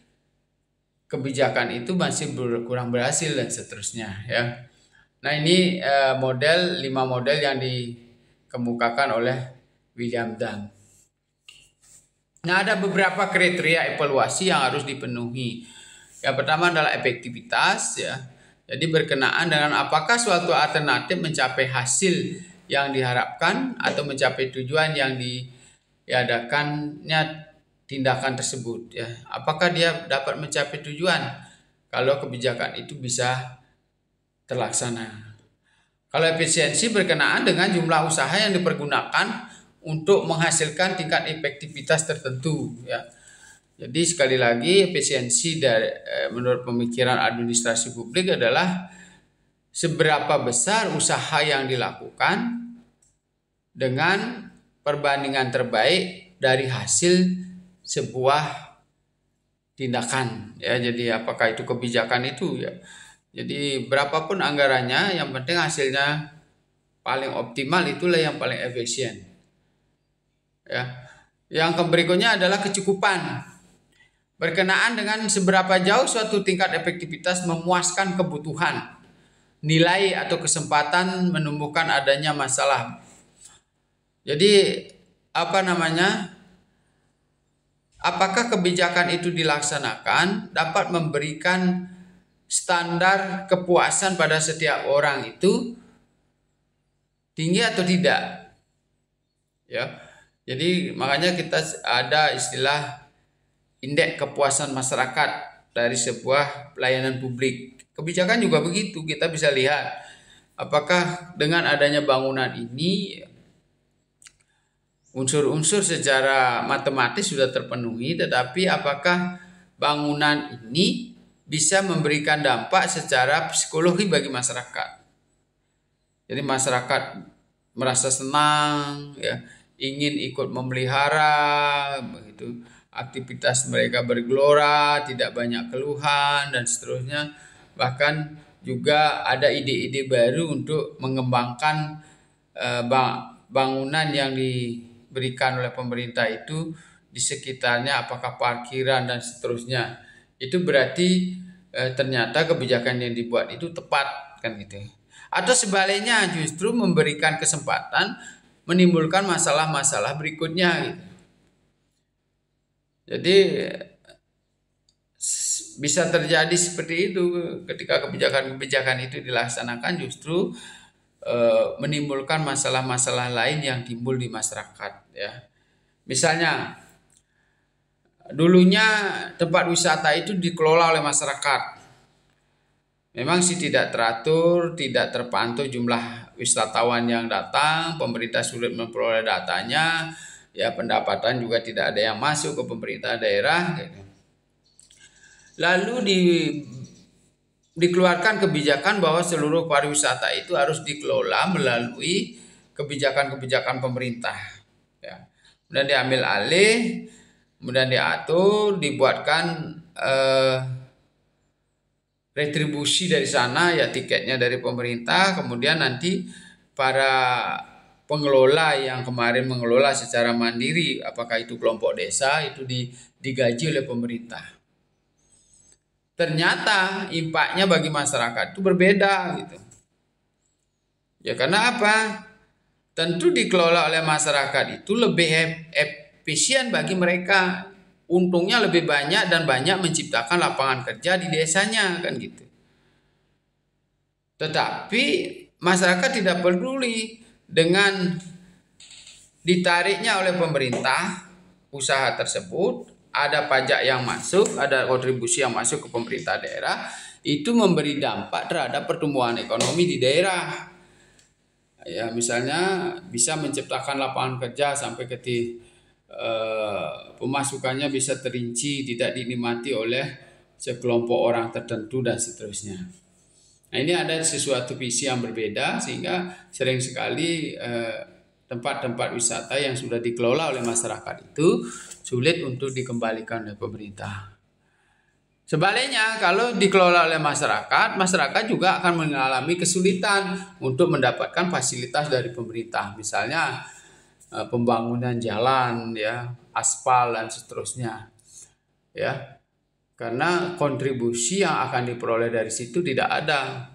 kebijakan itu masih kurang berhasil dan seterusnya, ya. Nah, ini 5 model yang dikemukakan oleh William Dunn. Nah, ada beberapa kriteria evaluasi yang harus dipenuhi. Yang pertama adalah efektivitas, ya. Jadi berkenaan dengan apakah suatu alternatif mencapai hasil yang diharapkan atau mencapai tujuan yang diadakannya tindakan tersebut, ya. Apakah dia dapat mencapai tujuan kalau kebijakan itu bisa terlaksana. Kalau efisiensi berkenaan dengan jumlah usaha yang dipergunakan untuk menghasilkan tingkat efektivitas tertentu, ya. Jadi sekali lagi efisiensi dari menurut pemikiran administrasi publik adalah seberapa besar usaha yang dilakukan dengan perbandingan terbaik dari hasil sebuah tindakan, ya. Jadi apakah itu kebijakan itu, ya. Jadi berapapun anggarannya, yang penting hasilnya paling optimal, itulah yang paling efisien. Ya. Yang berikutnya adalah kecukupan. Berkenaan dengan seberapa jauh suatu tingkat efektivitas memuaskan kebutuhan, nilai atau kesempatan menumbuhkan adanya masalah. Jadi apakah kebijakan itu dilaksanakan dapat memberikan standar kepuasan pada setiap orang itu tinggi atau tidak, ya. Jadi makanya kita ada istilah indeks kepuasan masyarakat dari sebuah pelayanan publik. Kebijakan juga begitu, kita bisa lihat apakah dengan adanya bangunan ini unsur-unsur secara matematis sudah terpenuhi, tetapi apakah bangunan ini bisa memberikan dampak secara psikologi bagi masyarakat. Jadi masyarakat merasa senang, ya, ingin ikut memelihara, begitu. Aktivitas mereka bergelora, tidak banyak keluhan dan seterusnya. Bahkan juga ada ide-ide baru untuk mengembangkan bangunan yang diberikan oleh pemerintah itu di sekitarnya, apakah parkiran dan seterusnya. Itu berarti ternyata kebijakan yang dibuat itu tepat, kan gitu. Atau sebaliknya justru memberikan kesempatan menimbulkan masalah-masalah berikutnya, gitu. Jadi bisa terjadi seperti itu ketika kebijakan-kebijakan itu dilaksanakan, justru menimbulkan masalah-masalah lain yang timbul di masyarakat, ya. Misalnya dulunya tempat wisata itu dikelola oleh masyarakat. Memang sih tidak teratur, tidak terpantau jumlah wisatawan yang datang, pemerintah sulit memperoleh datanya, ya pendapatan juga tidak ada yang masuk ke pemerintah daerah. Gitu. Lalu dikeluarkan kebijakan bahwa seluruh pariwisata itu harus dikelola melalui kebijakan-kebijakan pemerintah. Ya. Kemudian diambil alih, kemudian diatur, dibuatkan retribusi dari sana, ya tiketnya dari pemerintah, kemudian nanti para pengelola yang kemarin mengelola secara mandiri, apakah itu kelompok desa, itu digaji oleh pemerintah. Ternyata impaknya bagi masyarakat itu berbeda gitu. Ya karena apa? Tentu dikelola oleh masyarakat itu lebih efisien bagi mereka. Untungnya lebih banyak dan banyak menciptakan lapangan kerja di desanya kan gitu. Tetapi masyarakat tidak peduli dengan ditariknya oleh pemerintah usaha tersebut, ada pajak yang masuk, ada kontribusi yang masuk ke pemerintah daerah, itu memberi dampak terhadap pertumbuhan ekonomi di daerah. Ya misalnya bisa menciptakan lapangan kerja sampai pemasukannya bisa terinci, tidak dinikmati oleh sekelompok orang tertentu dan seterusnya. Nah ini ada sesuatu visi yang berbeda sehingga sering sekali tempat-tempat wisata yang sudah dikelola oleh masyarakat itu sulit untuk dikembalikan oleh pemerintah. Sebaliknya kalau dikelola oleh masyarakat, masyarakat juga akan mengalami kesulitan untuk mendapatkan fasilitas dari pemerintah. Misalnya pembangunan jalan, ya, aspal dan seterusnya, ya, karena kontribusi yang akan diperoleh dari situ tidak ada.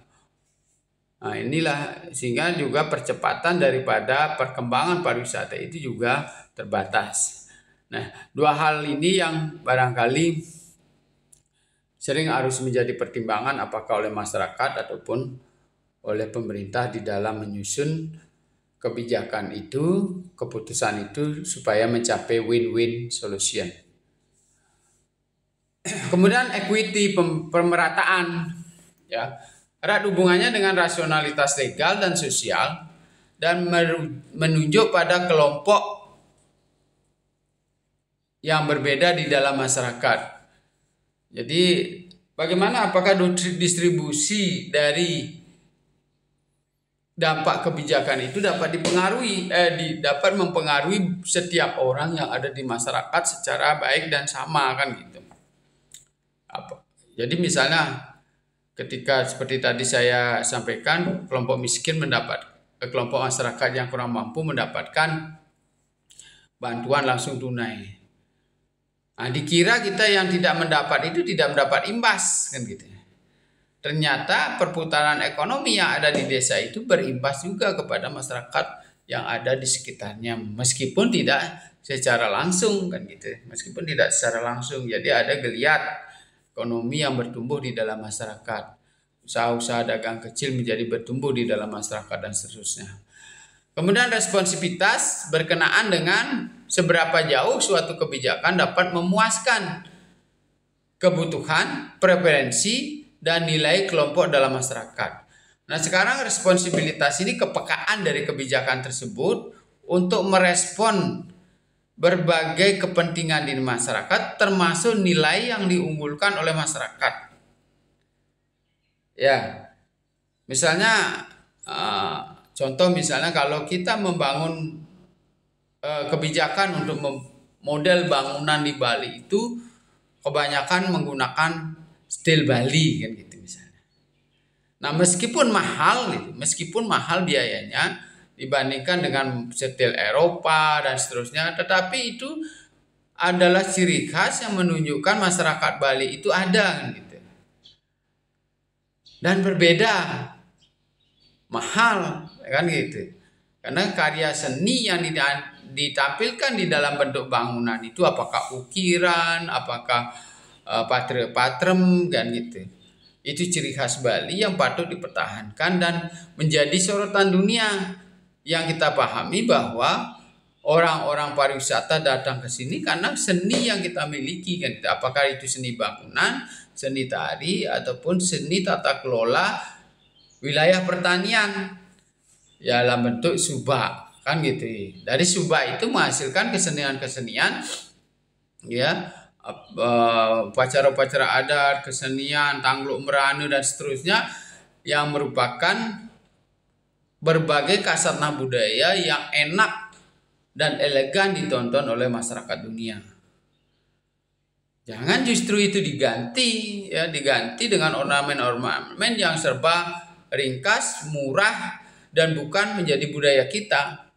Nah inilah sehingga juga percepatan daripada perkembangan pariwisata itu juga terbatas. Nah dua hal ini yang barangkali sering harus menjadi pertimbangan apakah oleh masyarakat ataupun oleh pemerintah di dalam menyusun kebijakan itu, keputusan itu supaya mencapai win-win solution. Kemudian equity, pemerataan, ya, erat hubungannya dengan rasionalitas legal dan sosial dan menunjuk pada kelompok yang berbeda di dalam masyarakat. Jadi bagaimana apakah distribusi dari dampak kebijakan itu dapat dapat mempengaruhi setiap orang yang ada di masyarakat secara baik dan sama kan gitu. Jadi misalnya ketika seperti tadi saya sampaikan kelompok miskin kelompok masyarakat yang kurang mampu mendapatkan bantuan langsung tunai. Nah, dikira kita yang tidak mendapat itu tidak mendapat imbas kan gitu. Ternyata perputaran ekonomi yang ada di desa itu berimbas juga kepada masyarakat yang ada di sekitarnya meskipun tidak secara langsung kan gitu. Meskipun tidak secara langsung. Jadi ada geliat ekonomi yang bertumbuh di dalam masyarakat. Usaha-usaha dagang kecil menjadi bertumbuh di dalam masyarakat dan seterusnya. Kemudian responsivitas berkenaan dengan seberapa jauh suatu kebijakan dapat memuaskan kebutuhan, preferensi dan nilai kelompok dalam masyarakat. Nah sekarang responsibilitas ini kepekaan dari kebijakan tersebut untuk merespon berbagai kepentingan di masyarakat termasuk nilai yang diunggulkan oleh masyarakat. Ya, misalnya contoh misalnya kalau kita membangun kebijakan untuk model bangunan di Bali itu kebanyakan menggunakan stil Bali kan gitu misalnya. Nah meskipun mahal biayanya dibandingkan dengan stil Eropa dan seterusnya, tetapi itu adalah ciri khas yang menunjukkan masyarakat Bali itu ada kan gitu. Dan berbeda, mahal kan gitu. Karena karya seni yang ditampilkan di dalam bentuk bangunan itu apakah ukiran, apakah patrem kan gitu. Itu ciri khas Bali yang patut dipertahankan dan menjadi sorotan dunia yang kita pahami bahwa orang-orang pariwisata datang ke sini karena seni yang kita miliki kan. Apakah itu seni bangunan, seni tari, ataupun seni tata kelola wilayah pertanian ya dalam bentuk subak kan gitu. Dari subak itu menghasilkan kesenian-kesenian ya, upacara-upacara adat, kesenian, tangluk meranu dan seterusnya yang merupakan berbagai kasatna budaya yang enak dan elegan ditonton oleh masyarakat dunia. Jangan justru itu diganti ya, diganti dengan ornamen-ornamen yang serba ringkas, murah dan bukan menjadi budaya kita.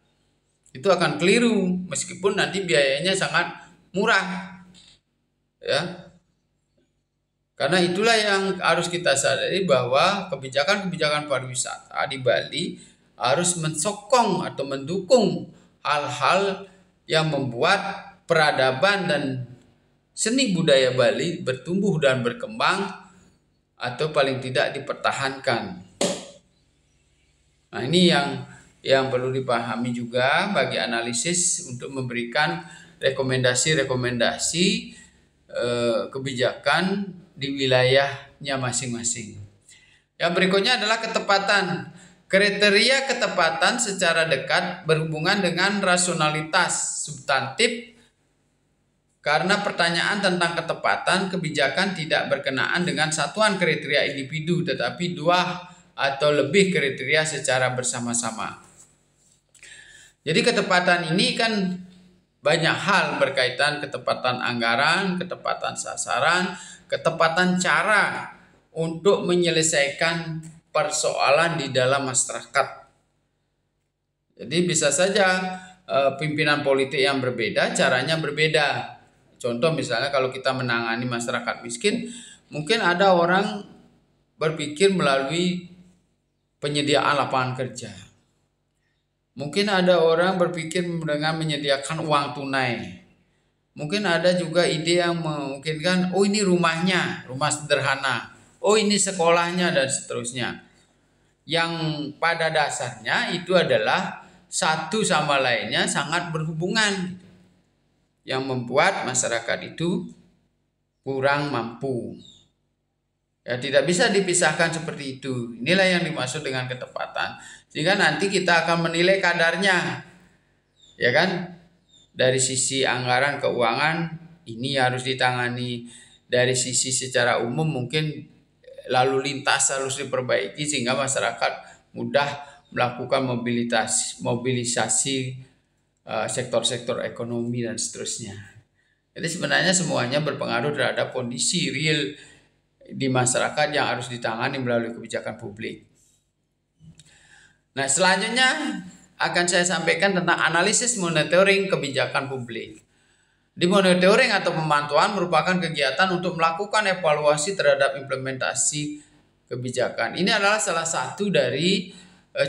Itu akan keliru meskipun nanti biayanya sangat murah. Ya. Karena itulah yang harus kita sadari bahwa kebijakan-kebijakan pariwisata di Bali harus mensokong atau mendukung hal-hal yang membuat peradaban dan seni budaya Bali bertumbuh dan berkembang atau paling tidak dipertahankan. Nah, ini yang perlu dipahami juga bagi analisis untuk memberikan rekomendasi-rekomendasi kebijakan di wilayahnya masing-masing. Yang berikutnya adalah ketepatan. Kriteria ketepatan secara dekat berhubungan dengan rasionalitas substantif karena pertanyaan tentang ketepatan kebijakan tidak berkenaan dengan satuan kriteria individu tetapi dua atau lebih kriteria secara bersama-sama. Jadi ketepatan ini kan banyak hal berkaitan ketepatan anggaran, ketepatan sasaran, ketepatan cara untuk menyelesaikan persoalan di dalam masyarakat. Jadi bisa saja pimpinan politik yang berbeda, caranya berbeda. Contoh misalnya kalau kita menangani masyarakat miskin, mungkin ada orang berpikir melalui penyediaan lapangan kerja. Mungkin ada orang berpikir dengan menyediakan uang tunai. Mungkin ada juga ide yang memungkinkan, oh ini rumahnya, rumah sederhana. Oh ini sekolahnya dan seterusnya. Yang pada dasarnya itu adalah satu sama lainnya sangat berhubungan. Yang membuat masyarakat itu kurang mampu. Ya tidak bisa dipisahkan seperti itu. Inilah yang dimaksud dengan ketepatan. Sehingga nanti kita akan menilai kadarnya. Ya kan? Dari sisi anggaran keuangan ini harus ditangani. Dari sisi secara umum mungkin lalu lintas harus diperbaiki sehingga masyarakat mudah melakukan mobilisasi sektor-sektor ekonomi dan seterusnya. Jadi sebenarnya semuanya berpengaruh terhadap kondisi real di masyarakat yang harus ditangani melalui kebijakan publik. Nah, selanjutnya akan saya sampaikan tentang analisis monitoring kebijakan publik. Di monitoring atau pemantauan merupakan kegiatan untuk melakukan evaluasi terhadap implementasi kebijakan. Ini adalah salah satu dari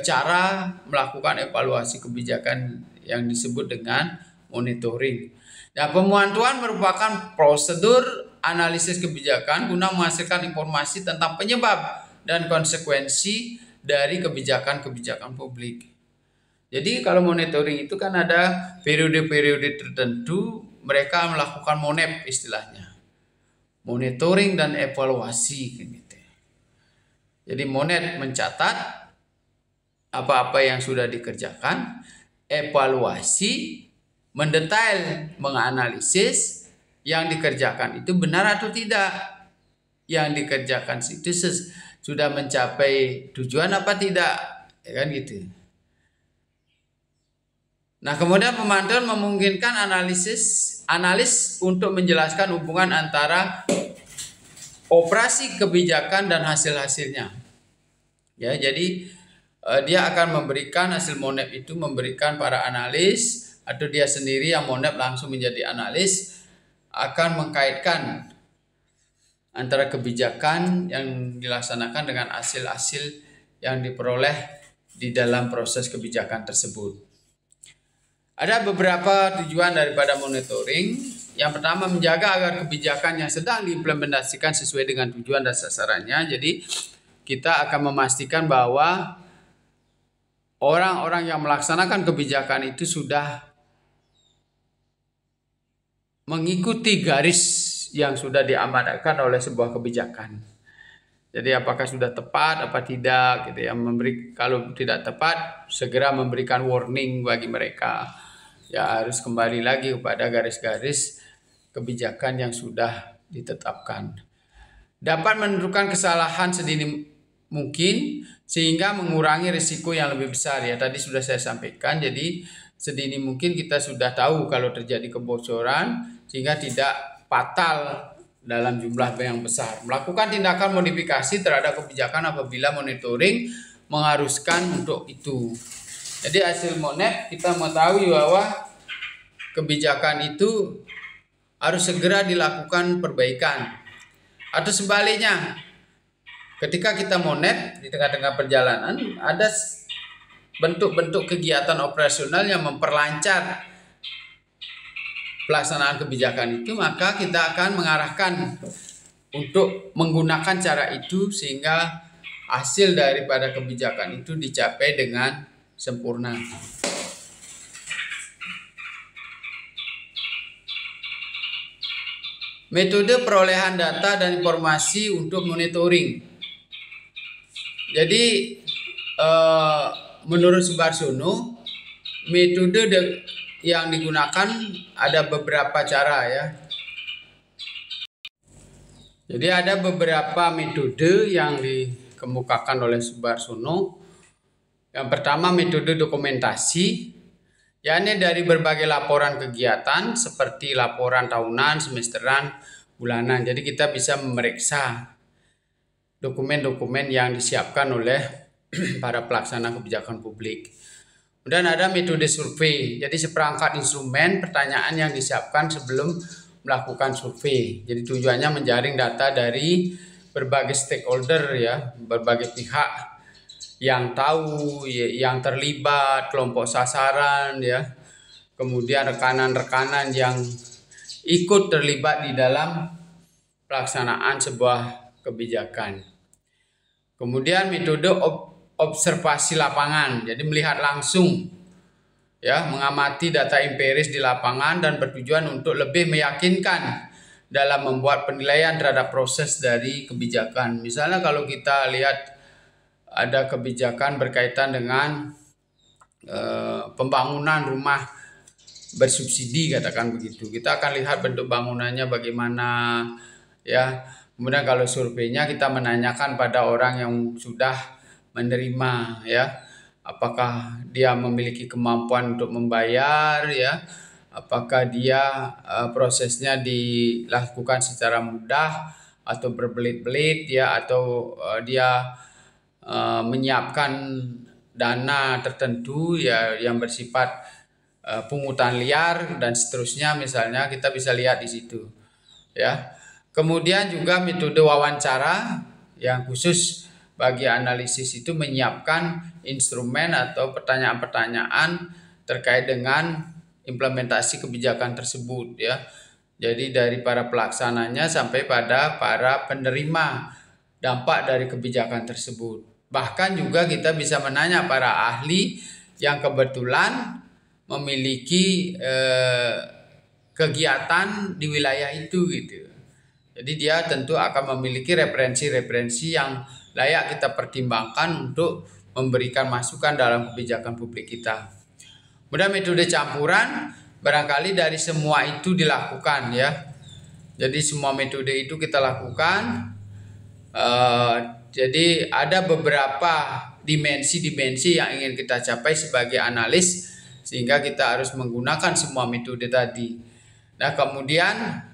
cara melakukan evaluasi kebijakan yang disebut dengan monitoring. Nah, pemantauan merupakan prosedur analisis kebijakan guna menghasilkan informasi tentang penyebab dan konsekuensi dari kebijakan-kebijakan publik. Jadi kalau monitoring itu kan ada periode-periode tertentu mereka melakukan monep istilahnya. Monitoring dan evaluasi gitu. Jadi monet mencatat apa-apa yang sudah dikerjakan, evaluasi mendetail menganalisis yang dikerjakan itu benar atau tidak. Yang dikerjakan itu sudah mencapai tujuan apa tidak, ya kan gitu. Nah, kemudian pemantauan memungkinkan analis untuk menjelaskan hubungan antara operasi kebijakan dan hasil-hasilnya. Ya, jadi dia akan memberikan hasil monep itu memberikan para analis atau dia sendiri yang monep langsung menjadi analis akan mengkaitkan antara kebijakan yang dilaksanakan dengan hasil-hasil yang diperoleh di dalam proses kebijakan tersebut. Ada beberapa tujuan daripada monitoring. Yang pertama, menjaga agar kebijakan yang sedang diimplementasikan sesuai dengan tujuan dan sasarannya. Jadi kita akan memastikan bahwa orang-orang yang melaksanakan kebijakan itu sudah mengikuti garis yang sudah diamanatkan oleh sebuah kebijakan. Jadi apakah sudah tepat apa tidak gitu ya, kalau tidak tepat segera memberikan warning bagi mereka. Ya harus kembali lagi kepada garis-garis kebijakan yang sudah ditetapkan. Dapat menentukan kesalahan sedini mungkin sehingga mengurangi risiko yang lebih besar ya. Tadi sudah saya sampaikan, jadi sedini mungkin kita sudah tahu kalau terjadi kebocoran sehingga tidak fatal dalam jumlah yang besar. Melakukan tindakan modifikasi terhadap kebijakan apabila monitoring mengharuskan untuk itu. Jadi hasil Monet kita mengetahui bahwa kebijakan itu harus segera dilakukan perbaikan. Atau sebaliknya, ketika kita monet di tengah-tengah perjalanan, ada bentuk-bentuk kegiatan operasional yang memperlancar pelaksanaan kebijakan itu, maka kita akan mengarahkan untuk menggunakan cara itu sehingga hasil daripada kebijakan itu dicapai dengan sempurna. Metode perolehan data dan informasi untuk monitoring. Jadi menurut Subarsono, metode yang digunakan ada beberapa cara ya. Jadi ada beberapa metode yang dikemukakan oleh Subarsono. Yang pertama metode dokumentasi, yakni dari berbagai laporan kegiatan seperti laporan tahunan, semesteran, bulanan. Jadi kita bisa memeriksa dokumen-dokumen yang disiapkan oleh para pelaksana kebijakan publik. Kemudian ada metode survei. Jadi seperangkat instrumen pertanyaan yang disiapkan sebelum melakukan survei. Jadi tujuannya menjaring data dari berbagai stakeholder ya, berbagai pihak yang tahu, yang terlibat, kelompok sasaran ya, kemudian rekanan-rekanan yang ikut terlibat di dalam pelaksanaan sebuah kebijakan. Kemudian metode observasi lapangan, jadi melihat langsung ya, mengamati data empiris di lapangan dan bertujuan untuk lebih meyakinkan dalam membuat penilaian terhadap proses dari kebijakan. Misalnya kalau kita lihat ada kebijakan berkaitan dengan pembangunan rumah bersubsidi, katakan begitu. Kita akan lihat bentuk bangunannya bagaimana ya. Kemudian kalau surveinya kita menanyakan pada orang yang sudah menerima ya, apakah dia memiliki kemampuan untuk membayar ya, apakah dia prosesnya dilakukan secara mudah atau berbelit-belit ya, atau dia menyiapkan dana tertentu ya yang bersifat pungutan liar dan seterusnya, misalnya kita bisa lihat di situ ya. Kemudian juga metode wawancara yang khusus bagi analisis itu menyiapkan instrumen atau pertanyaan-pertanyaan terkait dengan implementasi kebijakan tersebut ya. Jadi dari para pelaksananya sampai pada para penerima dampak dari kebijakan tersebut. Bahkan juga kita bisa menanya para ahli yang kebetulan memiliki kegiatan di wilayah itu gitu. Jadi dia tentu akan memiliki referensi-referensi yang layak kita pertimbangkan untuk memberikan masukan dalam kebijakan publik kita. Kemudian metode campuran, barangkali dari semua itu dilakukan ya. Jadi semua metode itu kita lakukan. Jadi ada beberapa dimensi-dimensi yang ingin kita capai sebagai analis, sehingga kita harus menggunakan semua metode tadi. Nah kemudian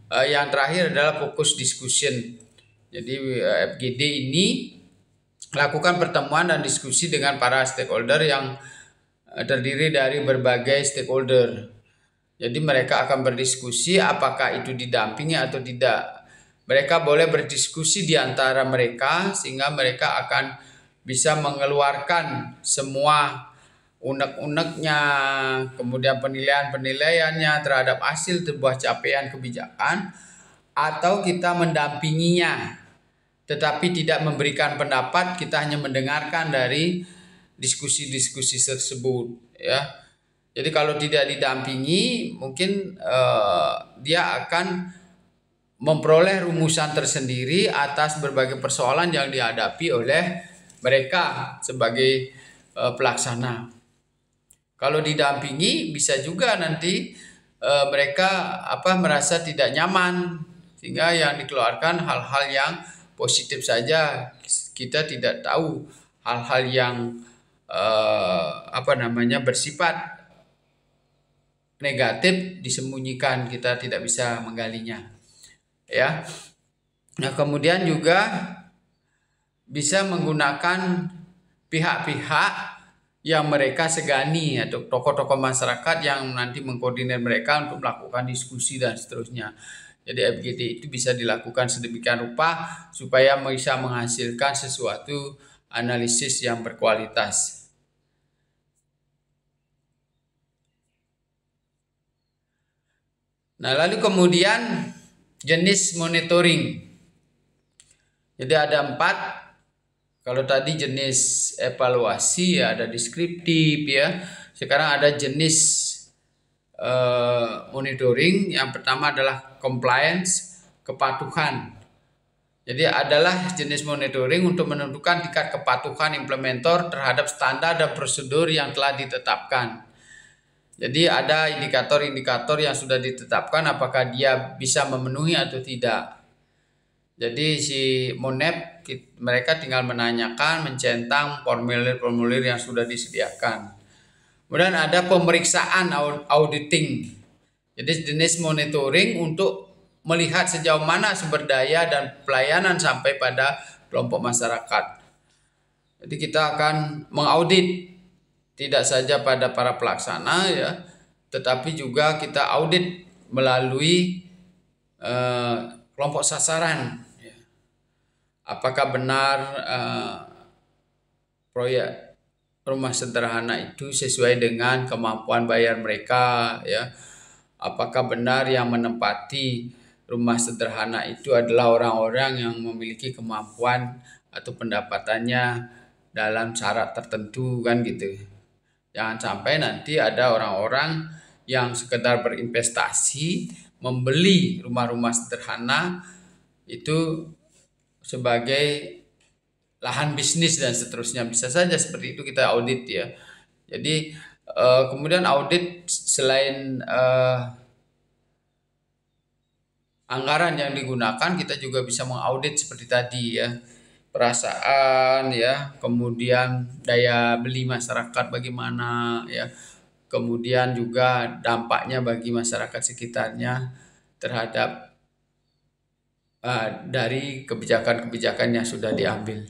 yang terakhir adalah focus discussion. Jadi FGD ini lakukan pertemuan dan diskusi dengan para stakeholder yang terdiri dari berbagai stakeholder. Jadi mereka akan berdiskusi apakah itu didampingi atau tidak. Mereka boleh berdiskusi di antara mereka sehingga mereka akan bisa mengeluarkan semua unek-uneknya, kemudian penilaian-penilaiannya terhadap hasil sebuah capaian kebijakan, atau kita mendampinginya tetapi tidak memberikan pendapat, kita hanya mendengarkan dari diskusi-diskusi tersebut ya. Jadi kalau tidak didampingi, mungkin dia akan memperoleh rumusan tersendiri atas berbagai persoalan yang dihadapi oleh mereka sebagai pelaksana. Kalau didampingi, bisa juga nanti mereka merasa tidak nyaman, sehingga yang dikeluarkan hal-hal yang positif saja. Kita tidak tahu hal-hal yang bersifat negatif disembunyikan, kita tidak bisa menggalinya, ya. Nah, kemudian juga bisa menggunakan pihak-pihak yang mereka segani atau tokoh-tokoh masyarakat yang nanti mengkoordinir mereka untuk melakukan diskusi dan seterusnya. Jadi FGD itu bisa dilakukan sedemikian rupa supaya bisa menghasilkan sesuatu analisis yang berkualitas. Nah, lalu kemudian jenis monitoring. Jadi ada 4. Kalau tadi jenis evaluasi ya ada deskriptif ya. Sekarang ada jenis monitoring. Yang pertama adalah compliance, kepatuhan. Jadi adalah jenis monitoring untuk menentukan tingkat kepatuhan implementer terhadap standar dan prosedur yang telah ditetapkan. Jadi ada indikator-indikator yang sudah ditetapkan apakah dia bisa memenuhi atau tidak. Jadi si Monep mereka tinggal menanyakan, mencentang formulir-formulir yang sudah disediakan. Kemudian ada pemeriksaan auditing. Jadi jenis monitoring untuk melihat sejauh mana sumber daya dan pelayanan sampai pada kelompok masyarakat. Jadi kita akan mengaudit tidak saja pada para pelaksana ya, tetapi juga kita audit melalui kelompok sasaran. Apakah benar proyek rumah sederhana itu sesuai dengan kemampuan bayar mereka ya? Apakah benar yang menempati rumah sederhana itu adalah orang-orang yang memiliki kemampuan atau pendapatannya dalam syarat tertentu kan gitu. Jangan sampai nanti ada orang-orang yang sekedar berinvestasi membeli rumah-rumah sederhana itu sebagai lahan bisnis dan seterusnya. Bisa saja seperti itu, kita audit ya. Jadi kemudian audit selain anggaran yang digunakan, kita juga bisa mengaudit seperti tadi ya, perasaan ya, kemudian daya beli masyarakat bagaimana ya, kemudian juga dampaknya bagi masyarakat sekitarnya terhadap dari kebijakan-kebijakan yang sudah diambil.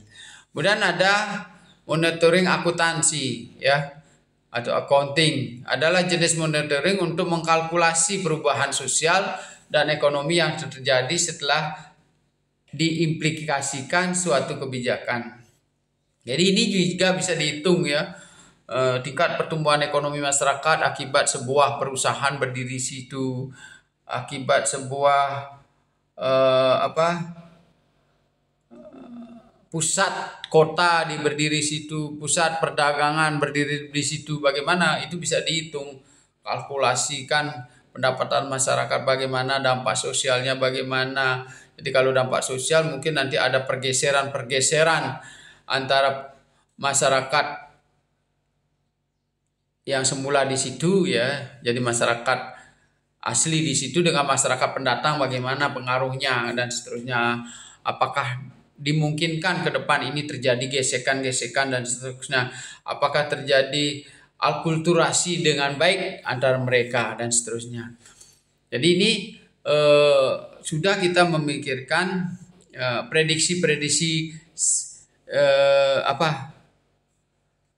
Kemudian ada monitoring akuntansi ya, atau accounting adalah jenis monitoring untuk mengkalkulasi perubahan sosial dan ekonomi yang terjadi setelah diimplikasikan suatu kebijakan. Jadi ini juga bisa dihitung ya, tingkat pertumbuhan ekonomi masyarakat akibat sebuah perusahaan berdiri situ, akibat sebuah pusat kota berdiri situ, pusat perdagangan berdiri di situ, bagaimana itu bisa dihitung, kalkulasikan pendapatan masyarakat bagaimana, dampak sosialnya bagaimana. Jadi kalau dampak sosial mungkin nanti ada pergeseran antara masyarakat yang semula di situ ya, jadi masyarakat asli di situ dengan masyarakat pendatang bagaimana pengaruhnya dan seterusnya. Apakah dimungkinkan ke depan ini terjadi gesekan-gesekan dan seterusnya. Apakah terjadi akulturasi dengan baik antara mereka dan seterusnya. Jadi ini sudah kita memikirkan prediksi-prediksi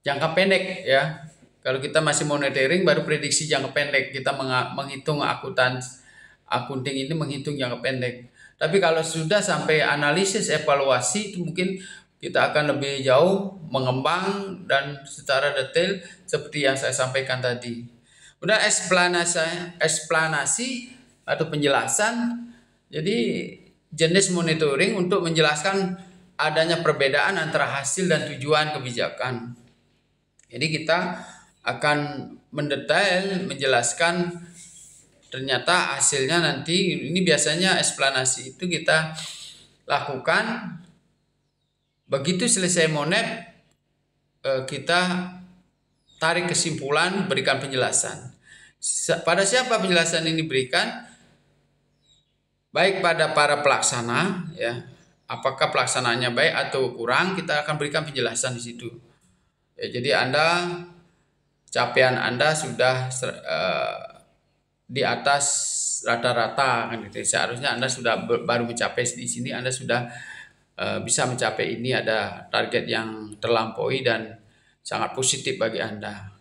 jangka pendek ya. Kalau kita masih monitoring baru prediksi jangka pendek, kita menghitung akunting ini menghitung jangka pendek. Tapi kalau sudah sampai analisis evaluasi itu mungkin kita akan lebih jauh mengembang dan secara detail seperti yang saya sampaikan tadi. Kemudian eksplanasi atau penjelasan. Jadi jenis monitoring untuk menjelaskan adanya perbedaan antara hasil dan tujuan kebijakan. Jadi kita akan mendetail menjelaskan ternyata hasilnya nanti ini biasanya eksplanasi itu kita lakukan begitu selesai monet kita tarik kesimpulan, berikan penjelasan. Pada siapa penjelasan ini diberikan? Baik pada para pelaksana, ya, apakah pelaksanaannya baik atau kurang, kita akan berikan penjelasan di situ. Ya, jadi capaian Anda sudah di atas rata-rata, kan gitu. Seharusnya Anda sudah baru mencapai di sini, Anda sudah bisa mencapai ini, ada target yang terlampaui dan sangat positif bagi Anda.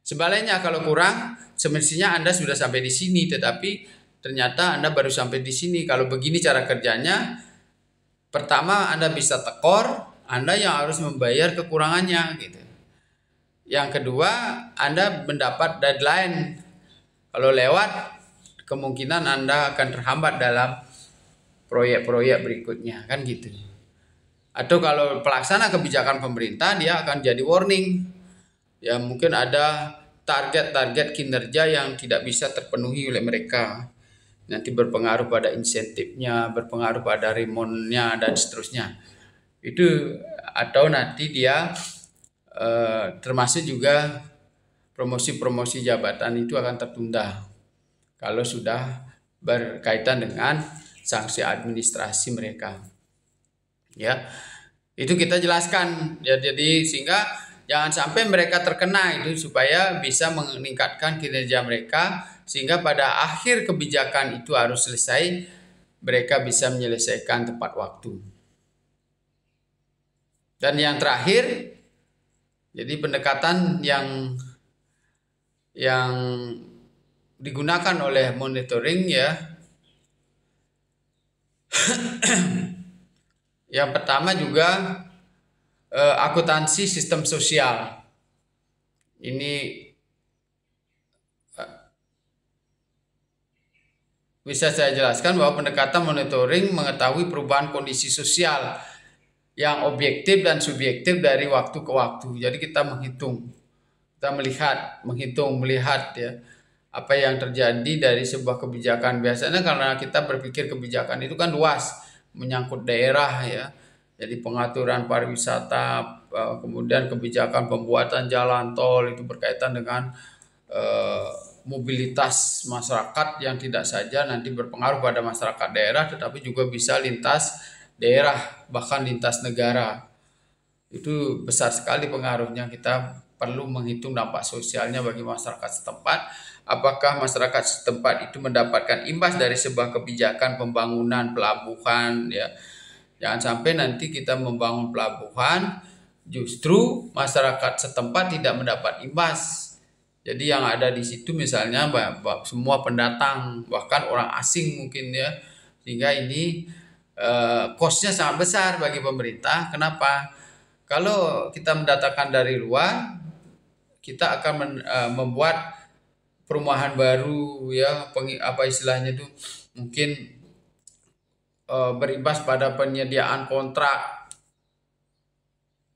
Sebaliknya kalau kurang, semestinya Anda sudah sampai di sini, tetapi ternyata Anda baru sampai di sini. Kalau begini cara kerjanya, pertama Anda bisa tekor, Anda yang harus membayar kekurangannya gitu. Yang kedua, Anda mendapat deadline. Kalau lewat, kemungkinan Anda akan terhambat dalam proyek-proyek berikutnya, kan gitu. Atau kalau pelaksana kebijakan pemerintah, dia akan jadi warning. Ya, mungkin ada target-target kinerja yang tidak bisa terpenuhi oleh mereka. Nanti berpengaruh pada insentifnya, berpengaruh pada remonnya dan seterusnya. Itu atau nanti dia termasuk juga promosi-promosi jabatan itu akan tertunda kalau sudah berkaitan dengan sanksi administrasi mereka. Ya, itu kita jelaskan ya, jadi sehingga jangan sampai mereka terkena itu, supaya bisa meningkatkan kinerja mereka, sehingga pada akhir kebijakan itu harus selesai, mereka bisa menyelesaikan tepat waktu. Dan yang terakhir, jadi pendekatan yang digunakan oleh monitoring ya. Yang pertama juga akuntansi sistem sosial. Ini bisa saya jelaskan bahwa pendekatan monitoring mengetahui perubahan kondisi sosial yang objektif dan subjektif dari waktu ke waktu. Jadi kita melihat ya apa yang terjadi dari sebuah kebijakan. Biasanya karena kita berpikir kebijakan itu kan luas, menyangkut daerah ya. Jadi pengaturan pariwisata, kemudian kebijakan pembuatan jalan tol itu berkaitan dengan mobilitas masyarakat yang tidak saja nanti berpengaruh pada masyarakat daerah, tetapi juga bisa lintas daerah, bahkan lintas negara. Itu besar sekali pengaruhnya. Kita perlu menghitung dampak sosialnya bagi masyarakat setempat. Apakah masyarakat setempat itu mendapatkan imbas dari sebuah kebijakan pembangunan pelabuhan ya. Jangan sampai nanti kita membangun pelabuhan, justru masyarakat setempat tidak mendapat imbas. Jadi yang ada di situ misalnya semua pendatang, bahkan orang asing mungkin ya, sehingga ini cost-nya sangat besar bagi pemerintah. Kenapa? Kalau kita mendatangkan dari luar, kita akan membuat perumahan baru ya, apa istilahnya itu, mungkin berimbas pada penyediaan kontrak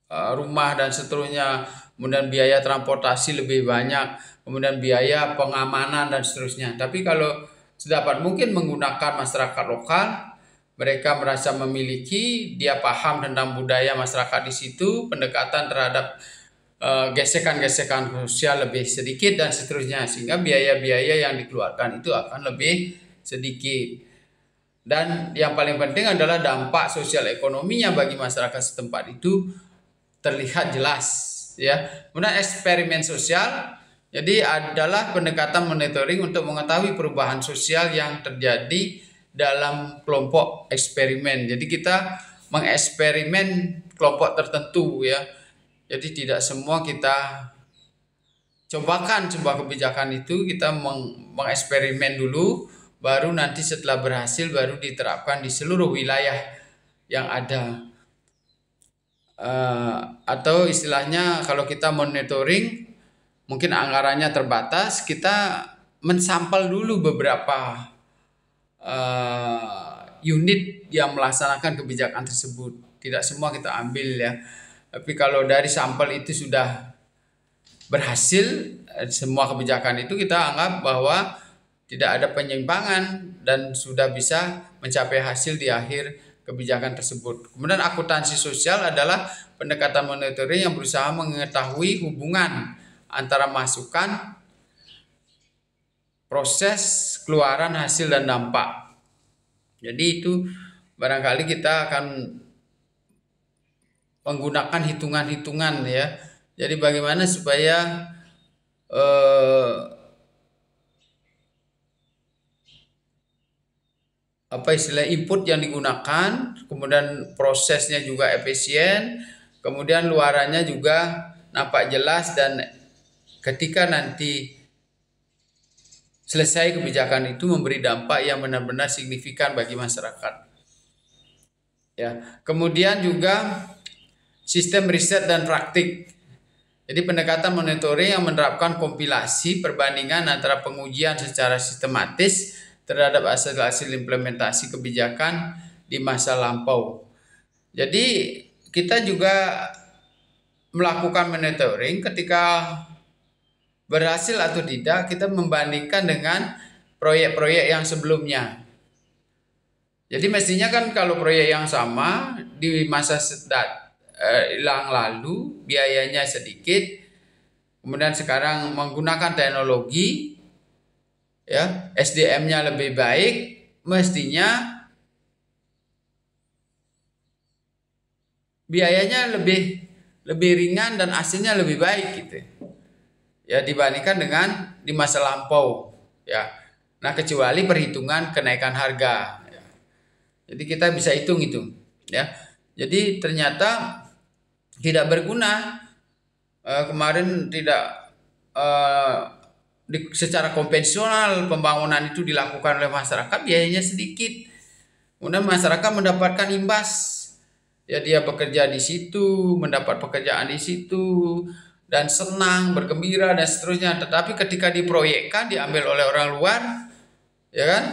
rumah dan seterusnya, kemudian biaya transportasi lebih banyak, kemudian biaya pengamanan dan seterusnya. Tapi kalau sedapat mungkin menggunakan masyarakat lokal, mereka merasa memiliki, dia paham tentang budaya masyarakat di situ, pendekatan terhadap gesekan-gesekan sosial lebih sedikit dan seterusnya, sehingga biaya-biaya yang dikeluarkan itu akan lebih sedikit. Dan yang paling penting adalah dampak sosial ekonominya bagi masyarakat setempat itu terlihat jelas ya. Kemudian eksperimen sosial, jadi adalah pendekatan monitoring untuk mengetahui perubahan sosial yang terjadi dalam kelompok eksperimen. Jadi kita mengeksperimen kelompok tertentu ya. Jadi tidak semua kita cobakan sebuah kebijakan itu, kita mengeksperimen dulu, baru nanti setelah berhasil baru diterapkan di seluruh wilayah yang ada. Atau istilahnya kalau kita monitoring mungkin anggarannya terbatas, kita mensampel dulu beberapa unit yang melaksanakan kebijakan tersebut. Tidak semua kita ambil ya, tapi kalau dari sampel itu sudah berhasil, semua kebijakan itu kita anggap bahwa tidak ada penyimpangan dan sudah bisa mencapai hasil di akhir kebijakan tersebut. Kemudian akuntansi sosial adalah pendekatan monitoring yang berusaha mengetahui hubungan antara masukan, proses, keluaran, hasil, dan dampak. Jadi itu barangkali kita akan menggunakan hitungan-hitungan ya. Jadi bagaimana supaya input yang digunakan, kemudian prosesnya juga efisien, kemudian luarannya juga nampak jelas, dan ketika nanti selesai kebijakan itu memberi dampak yang benar-benar signifikan bagi masyarakat. Ya, kemudian juga sistem riset dan praktik. Jadi pendekatan monitoring yang menerapkan kompilasi perbandingan antara pengujian secara sistematis terhadap hasil-hasil implementasi kebijakan di masa lampau. Jadi kita juga melakukan monitoring ketika berhasil atau tidak, kita membandingkan dengan proyek-proyek yang sebelumnya. Jadi mestinya kan kalau proyek yang sama di masa yang lalu biayanya sedikit, kemudian sekarang menggunakan teknologi, ya, SDM-nya lebih baik, mestinya biayanya lebih ringan dan hasilnya lebih baik gitu. Ya, dibandingkan dengan di masa lampau, ya. Nah, kecuali perhitungan kenaikan harga, ya. Jadi kita bisa hitung itu, ya. Jadi ternyata tidak berguna. Kemarin tidak secara konvensional pembangunan itu dilakukan oleh masyarakat, biayanya sedikit. Kemudian masyarakat mendapatkan imbas. Ya, dia bekerja di situ, mendapat pekerjaan di situ, dan senang, bergembira, dan seterusnya. Tetapi ketika diproyekkan, diambil oleh orang luar, ya kan,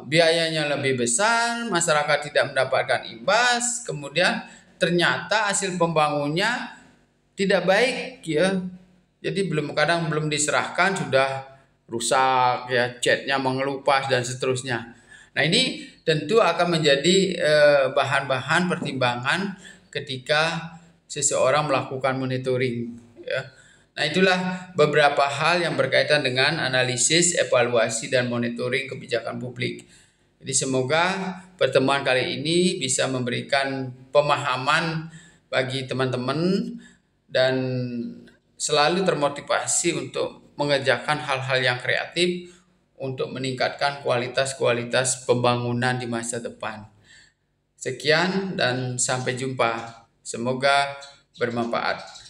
biayanya lebih besar, masyarakat tidak mendapatkan imbas, kemudian ternyata hasil pembangunnya tidak baik, ya. Jadi kadang belum diserahkan sudah rusak, ya, catnya mengelupas dan seterusnya. Nah, ini tentu akan menjadi bahan-bahan pertimbangan ketika seseorang melakukan monitoring, ya. Nah, itulah beberapa hal yang berkaitan dengan analisis, evaluasi, dan monitoring kebijakan publik. Jadi semoga pertemuan kali ini bisa memberikan pemahaman bagi teman-teman dan selalu termotivasi untuk mengerjakan hal-hal yang kreatif untuk meningkatkan kualitas pembangunan di masa depan. Sekian dan sampai jumpa. Semoga bermanfaat.